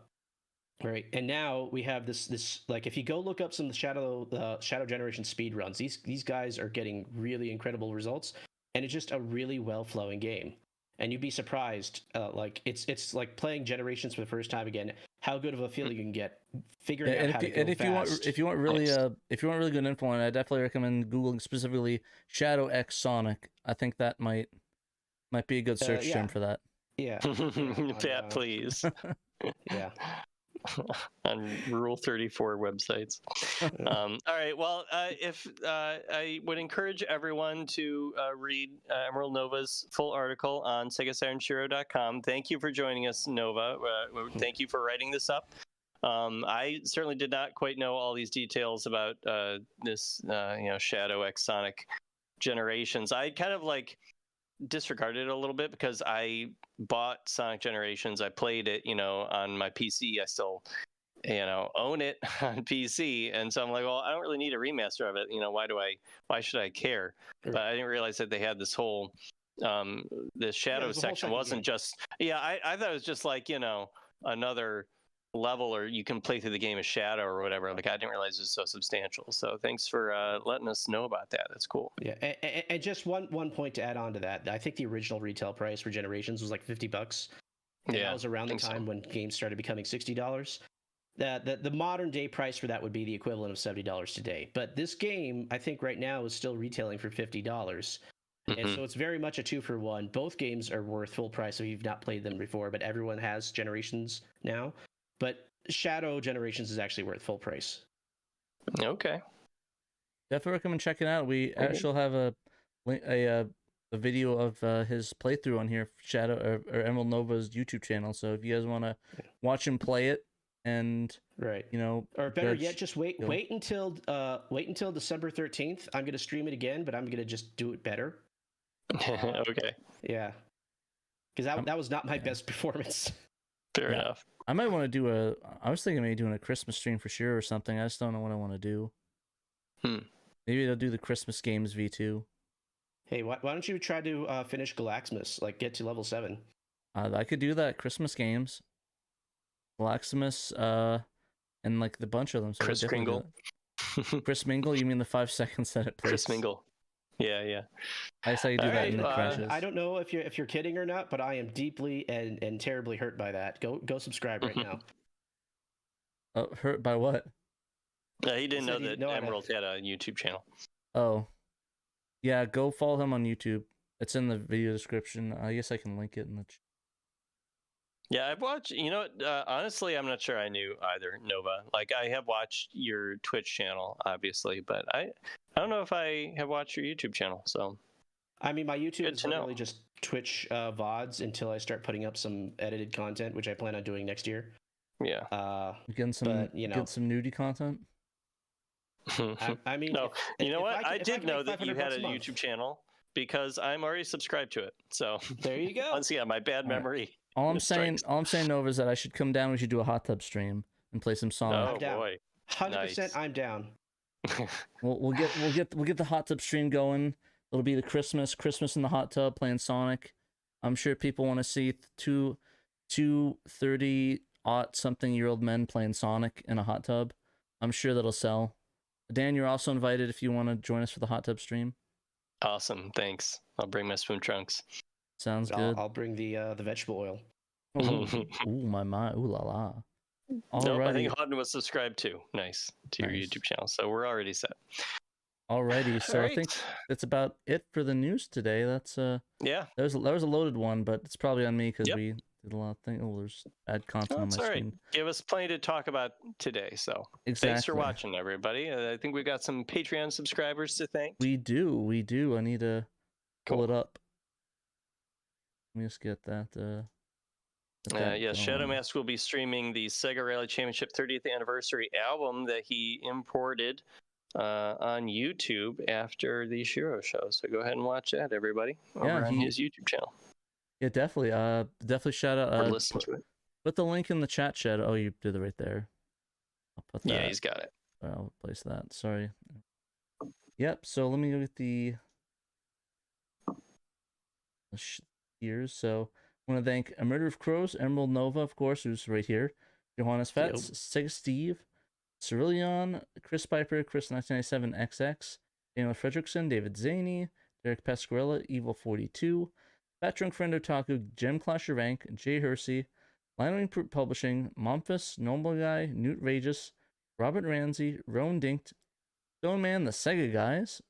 Right. And now we have this like if you go look up some of the Shadow Generation speed runs, these guys are getting really incredible results, and it's just a really well flowing game. And you'd be surprised, like it's like playing Generations for the first time again. How good of a feeling you can get figuring out how to go fast. If you want really good info on it, I definitely recommend googling specifically Shadow X Sonic. I think that might be a good search term for that. Yeah. Yeah, please. Yeah. On Rule 34 websites. All right. Well, if I would encourage everyone to read Emerald Nova's full article on SegaSaturnShiro.com. Thank you for joining us, Nova. Thank you for writing this up. I certainly did not quite know all these details about this, Shadow X Sonic Generations. I kind of like disregarded it a little bit because I bought Sonic Generations. I played it, on my PC. I still, own it on PC. And so I'm like, well, I don't really need a remaster of it. Why should I care? But I didn't realize that they had this whole, this Shadow section wasn't just, I thought it was just like, another level, or you can play through the game as Shadow or whatever. Like, I didn't realize it was so substantial. So thanks for letting us know about that. That's cool. Yeah, and just one point to add on to that. I think the original retail price for Generations was like $50. And that was around the time when games started becoming $60. The modern day price for that would be the equivalent of $70 today. But this game, I think right now, is still retailing for $50. And so it's very much a 2-for-1. Both games are worth full price if you've not played them before, but everyone has Generations now. But Shadow Generations is actually worth full price. Okay. Definitely recommend checking it out. We actually have a video of his playthrough on here, Shadow or Emerald Nova's YouTube channel. So if you guys want to watch him play it, and or better yet, just wait until December 13th. I'm gonna stream it again, but I'm gonna just do it better. Okay. Yeah, because that was not my best performance. Fair enough. I might want to do I was thinking maybe doing a Christmas stream for sure or something. I just don't know what I want to do. Maybe I'll do the Christmas games V2. Hey, why don't you try to finish Galaximus? Like, get to level 7. I could do that. Christmas games, Galaximus, and like the bunch of them. So Chris Kringle. Chris Mingle? You mean the 5 seconds that it plays? Chris Mingle. Yeah. I saw you do that in the crashes. I don't know if you're kidding or not, but I am deeply and terribly hurt by that. Go subscribe right now. Oh, hurt by what? He didn't know that Emerald had a YouTube channel. Oh, yeah. Go follow him on YouTube. It's in the video description. I guess I can link it in the. Yeah, I've watched. Honestly, I'm not sure I knew either, Nova. Like, I have watched your Twitch channel, obviously, but I don't know if I have watched your YouTube channel. So, I mean, my YouTube is really just Twitch VODs until I start putting up some edited content, which I plan on doing next year. Yeah. Getting some nudie content. I mean, no. I did know that you had a YouTube channel because I'm already subscribed to it. So there you go. Once again, my bad memory. All I'm saying, Nova, is that I should come down. We should do a hot tub stream and play some songs. Oh boy, 100%, nice. I'm down. We'll get the hot tub stream going. It'll be the Christmas in the hot tub playing Sonic. I'm sure people want to see two 30-something-year-old men playing Sonic in a hot tub. I'm sure that'll sell. Dan, you're also invited if you want to join us for the hot tub stream. Awesome, thanks. I'll bring my swim trunks. Sounds good. I'll bring the vegetable oil. Ooh, my, ooh la la. Nope, I Alrighty. think Hodden was subscribed too. Nice to your YouTube channel, so we're already set. Alrighty, so I think that's about it for the news today. That's yeah. That was a loaded one, but it's probably on me because we did a lot of things. Oh, there's add content on my screen. Right. Give us plenty to talk about today. So thanks for watching, everybody. I think we got some Patreon subscribers to thank. We do. I need to pull it up. Let me just get that. Yes, Shadow Mask will be streaming the Sega Rally Championship 30th anniversary album that he imported on YouTube after the SHIRO show. So go ahead and watch that, everybody, over on his YouTube channel. Yeah, definitely. Definitely shout out. Or listen to it. Put the link in the chat, Shadow. Oh, you did it right there. I'll put that. Yeah, he's got it. I'll place that. Sorry. Yep. So let me go with the years. So I want to thank A Murder of Crows, Emerald Nova, of course, who's right here. Johannes Fetz, Sega Steve, Cerillion, Chris Piper, Chris 1997 XX, Daniel Fredrickson, David Zaney, Derek Pasquarella, Evil 42, Fat Drunk Friend Otaku, Gem Clasher Rank, Jay Hersey, Lionel Publishing, Momphis, Noble Guy, Newt Ragus, Robert Ramsey, Roan Dinked, Stone Man, the Sega Guys,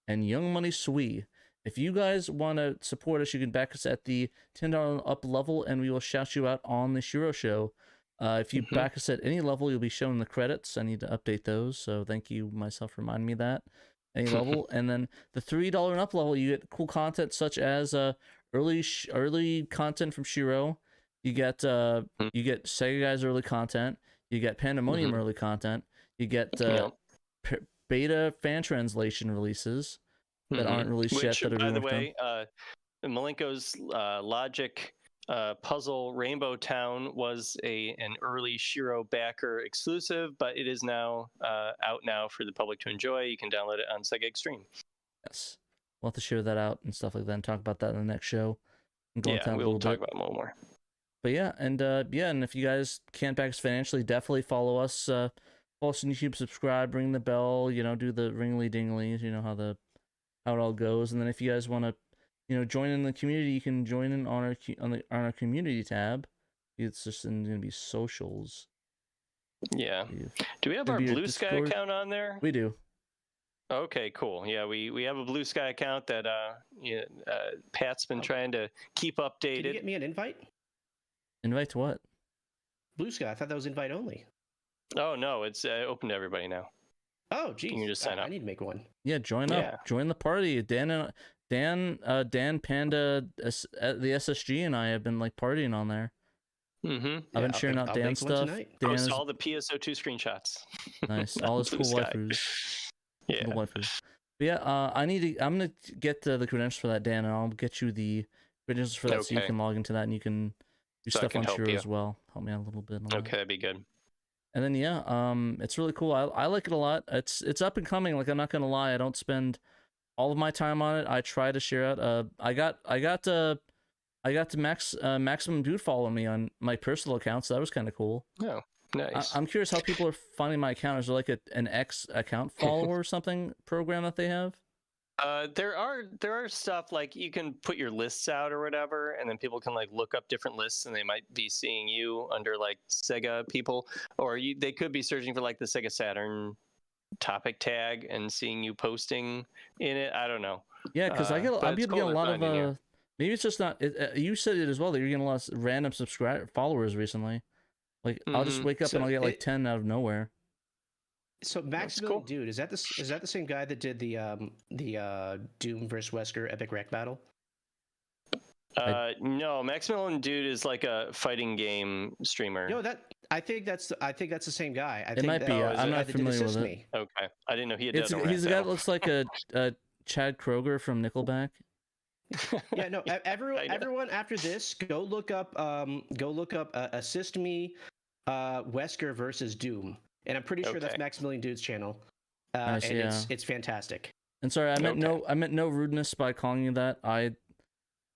and Young Money Swee. If you guys want to support us, you can back us at the $10 up level, and we will shout you out on the SHIRO show. If you back us at any level, you'll be shown the credits. I need to update those, so thank you myself for reminding me of that. Any level, and then the $3 and up level, you get cool content such as early content from SHIRO. You get Sega Guys early content. You get Pandemonium early content. You get beta fan translation releases that aren't released yet. That are by the way, Malenko's Logic puzzle Rainbow Town was an early SHIRO backer exclusive, but it is now out now for the public to enjoy. You can download it on Sega Extreme. Yes, we'll have to share that out and stuff like that and talk about that in the next show. We'll talk about it more. But yeah, and if you guys can't back us financially, definitely follow us. Follow us on YouTube, subscribe, ring the bell, do the ringly dinglies, how it all goes. And then if you guys want to, join in the community, you can join in on our community tab. It's just going to be socials. Yeah. Do we have our Blue Sky account on there? We do. Okay, cool. Yeah, we have a Blue Sky account that Pat's been trying to keep updated. Can you get me an invite? Invite to what? Blue Sky. I thought that was invite only. Oh no, it's open to everybody now. Oh, geez. You can just sign up. I need to make one. Yeah, join up. Join the party. Dan Panda, the SSG, and I have been partying on there. I've been sharing out Dan stuff. Post all the PSO2 screenshots. Nice. All his cool waifus. Yeah. Cool waifus. But yeah, I'm gonna get the credentials for that, Dan, and I'll get you the credentials for that so you can log into that and you can do stuff on SHIRO as well. Help me out a little bit. Okay, that'd be good. And then it's really cool. I like it a lot. It's up and coming. I'm not gonna lie. I don't spend all of my time on it. I try to share out. I got to Maximum Dude follow me on my personal account, so that was kind of cool. Oh, nice. I'm curious how people are finding my account. Is there an X account follower or something program that they have? There are stuff like you can put your lists out or whatever, and then people can look up different lists, and they might be seeing you under Sega people, or they could be searching for the Sega Saturn topic tag and seeing you posting in it. I don't know. Yeah, because I'm getting a lot of maybe it's just not. You said it as well that you're getting a lot of random followers recently. I'll just wake up and I'll get 10 out of nowhere. So Maximilian Dude, is that the same guy that did the Doom versus Wesker epic wreck battle? No, Maximilian Dude is a fighting game streamer. No, I think that's the same guy. It might be. I'm not familiar with it. Okay, I didn't know he had done He's the guy that looks like a Chad Kroger from Nickelback. Yeah, no. Everyone after this, go look up Assist Me, Wesker versus Doom. And I'm pretty sure that's Maximilian Dude's channel, and it's fantastic. And sorry, I meant no rudeness by calling you that. I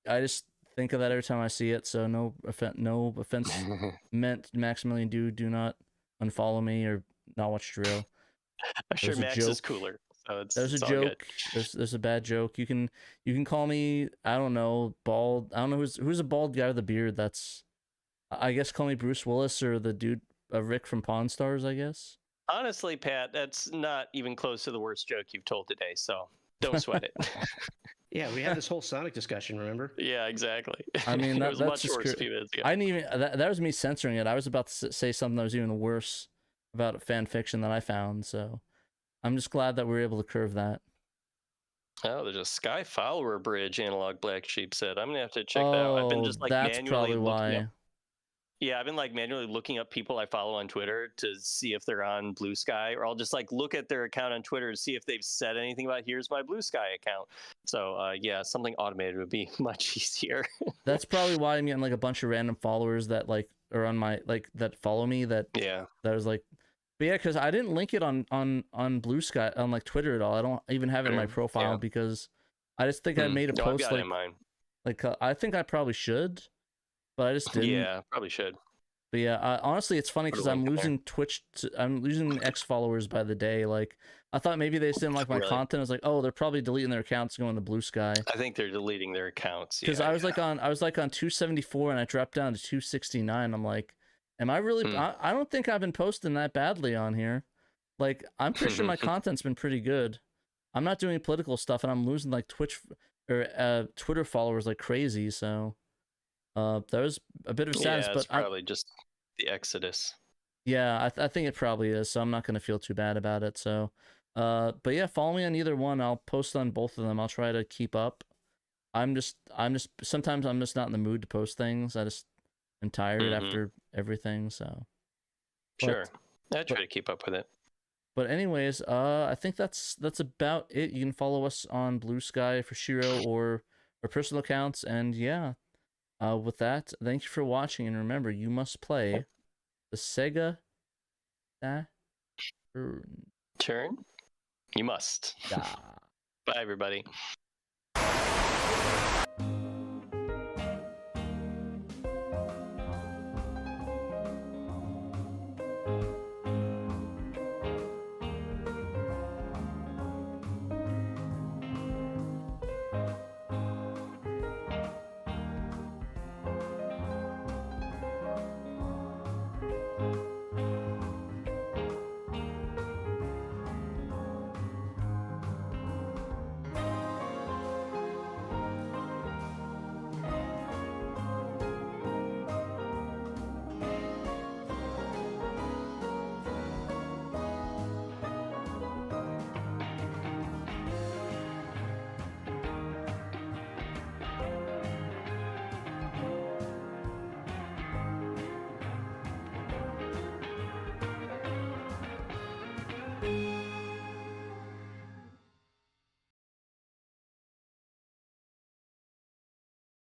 just think of that every time I see it. So no offense meant, Maximilian Dude. Do not unfollow me or not watch Drill. I'm sure Max is cooler. So There's it's a all good. joke. There's a bad joke. You can call me, I don't know, bald. I don't know who's a bald guy with a beard. That's, I guess, call me Bruce Willis or the dude Rick from Pawn Stars, I guess. Honestly, Pat, that's not even close to the worst joke you've told today. So don't sweat it. Yeah, we had this whole Sonic discussion, remember? Yeah, exactly. I mean, it was that's much just worse a few minutes ago. I didn't even. That was me censoring it. I was about to say something that was even worse about fan fiction that I found. So I'm just glad that we were able to curve that. Oh, there's a Sky Follower Bridge, Analog Black Sheep said. I'm gonna have to check that out. I've been just like that's manually probably looking why. up. Yeah, I've been like manually looking up people I follow on Twitter to see if they're on Blue Sky, or I'll just like look at their account on Twitter to see if they've said anything about here's my Blue Sky account. So yeah, something automated would be much easier. That's probably why I'm getting like a bunch of random followers that like are on my that follow me that was like, but yeah, because I didn't link it on Blue Sky on like Twitter at all. I don't even have it in my profile because I just think I made a post I've got it in mine. Like I think I probably should, but I just didn't. Yeah, probably should. But yeah, honestly, it's funny because I'm losing I'm losing X followers by the day. Like I thought maybe they just didn't like my content. I was like, oh, they're probably deleting their accounts going to Blue Sky. I think they're deleting their accounts because I was like on 274 and I dropped down to 269. I'm like, am I really? I don't think I've been posting that badly on here. Like I'm pretty sure my content's been pretty good. I'm not doing political stuff and I'm losing like Twitch or Twitter followers like crazy. So that was a bit of sadness. Yeah, it's probably just the exodus. Yeah, I think it probably is. So I'm not gonna feel too bad about it. So, but yeah, follow me on either one. I'll post on both of them. I'll try to keep up. I'm just sometimes I'm just not in the mood to post things. I just am tired after everything. So sure, I try to keep up with it. But anyways, I think that's about it. You can follow us on Blue Sky for SHIRO or our personal accounts, and yeah. With that, thank you for watching, and remember, you must play the Sega Saturn. Turn? You must. Yeah. Bye, everybody.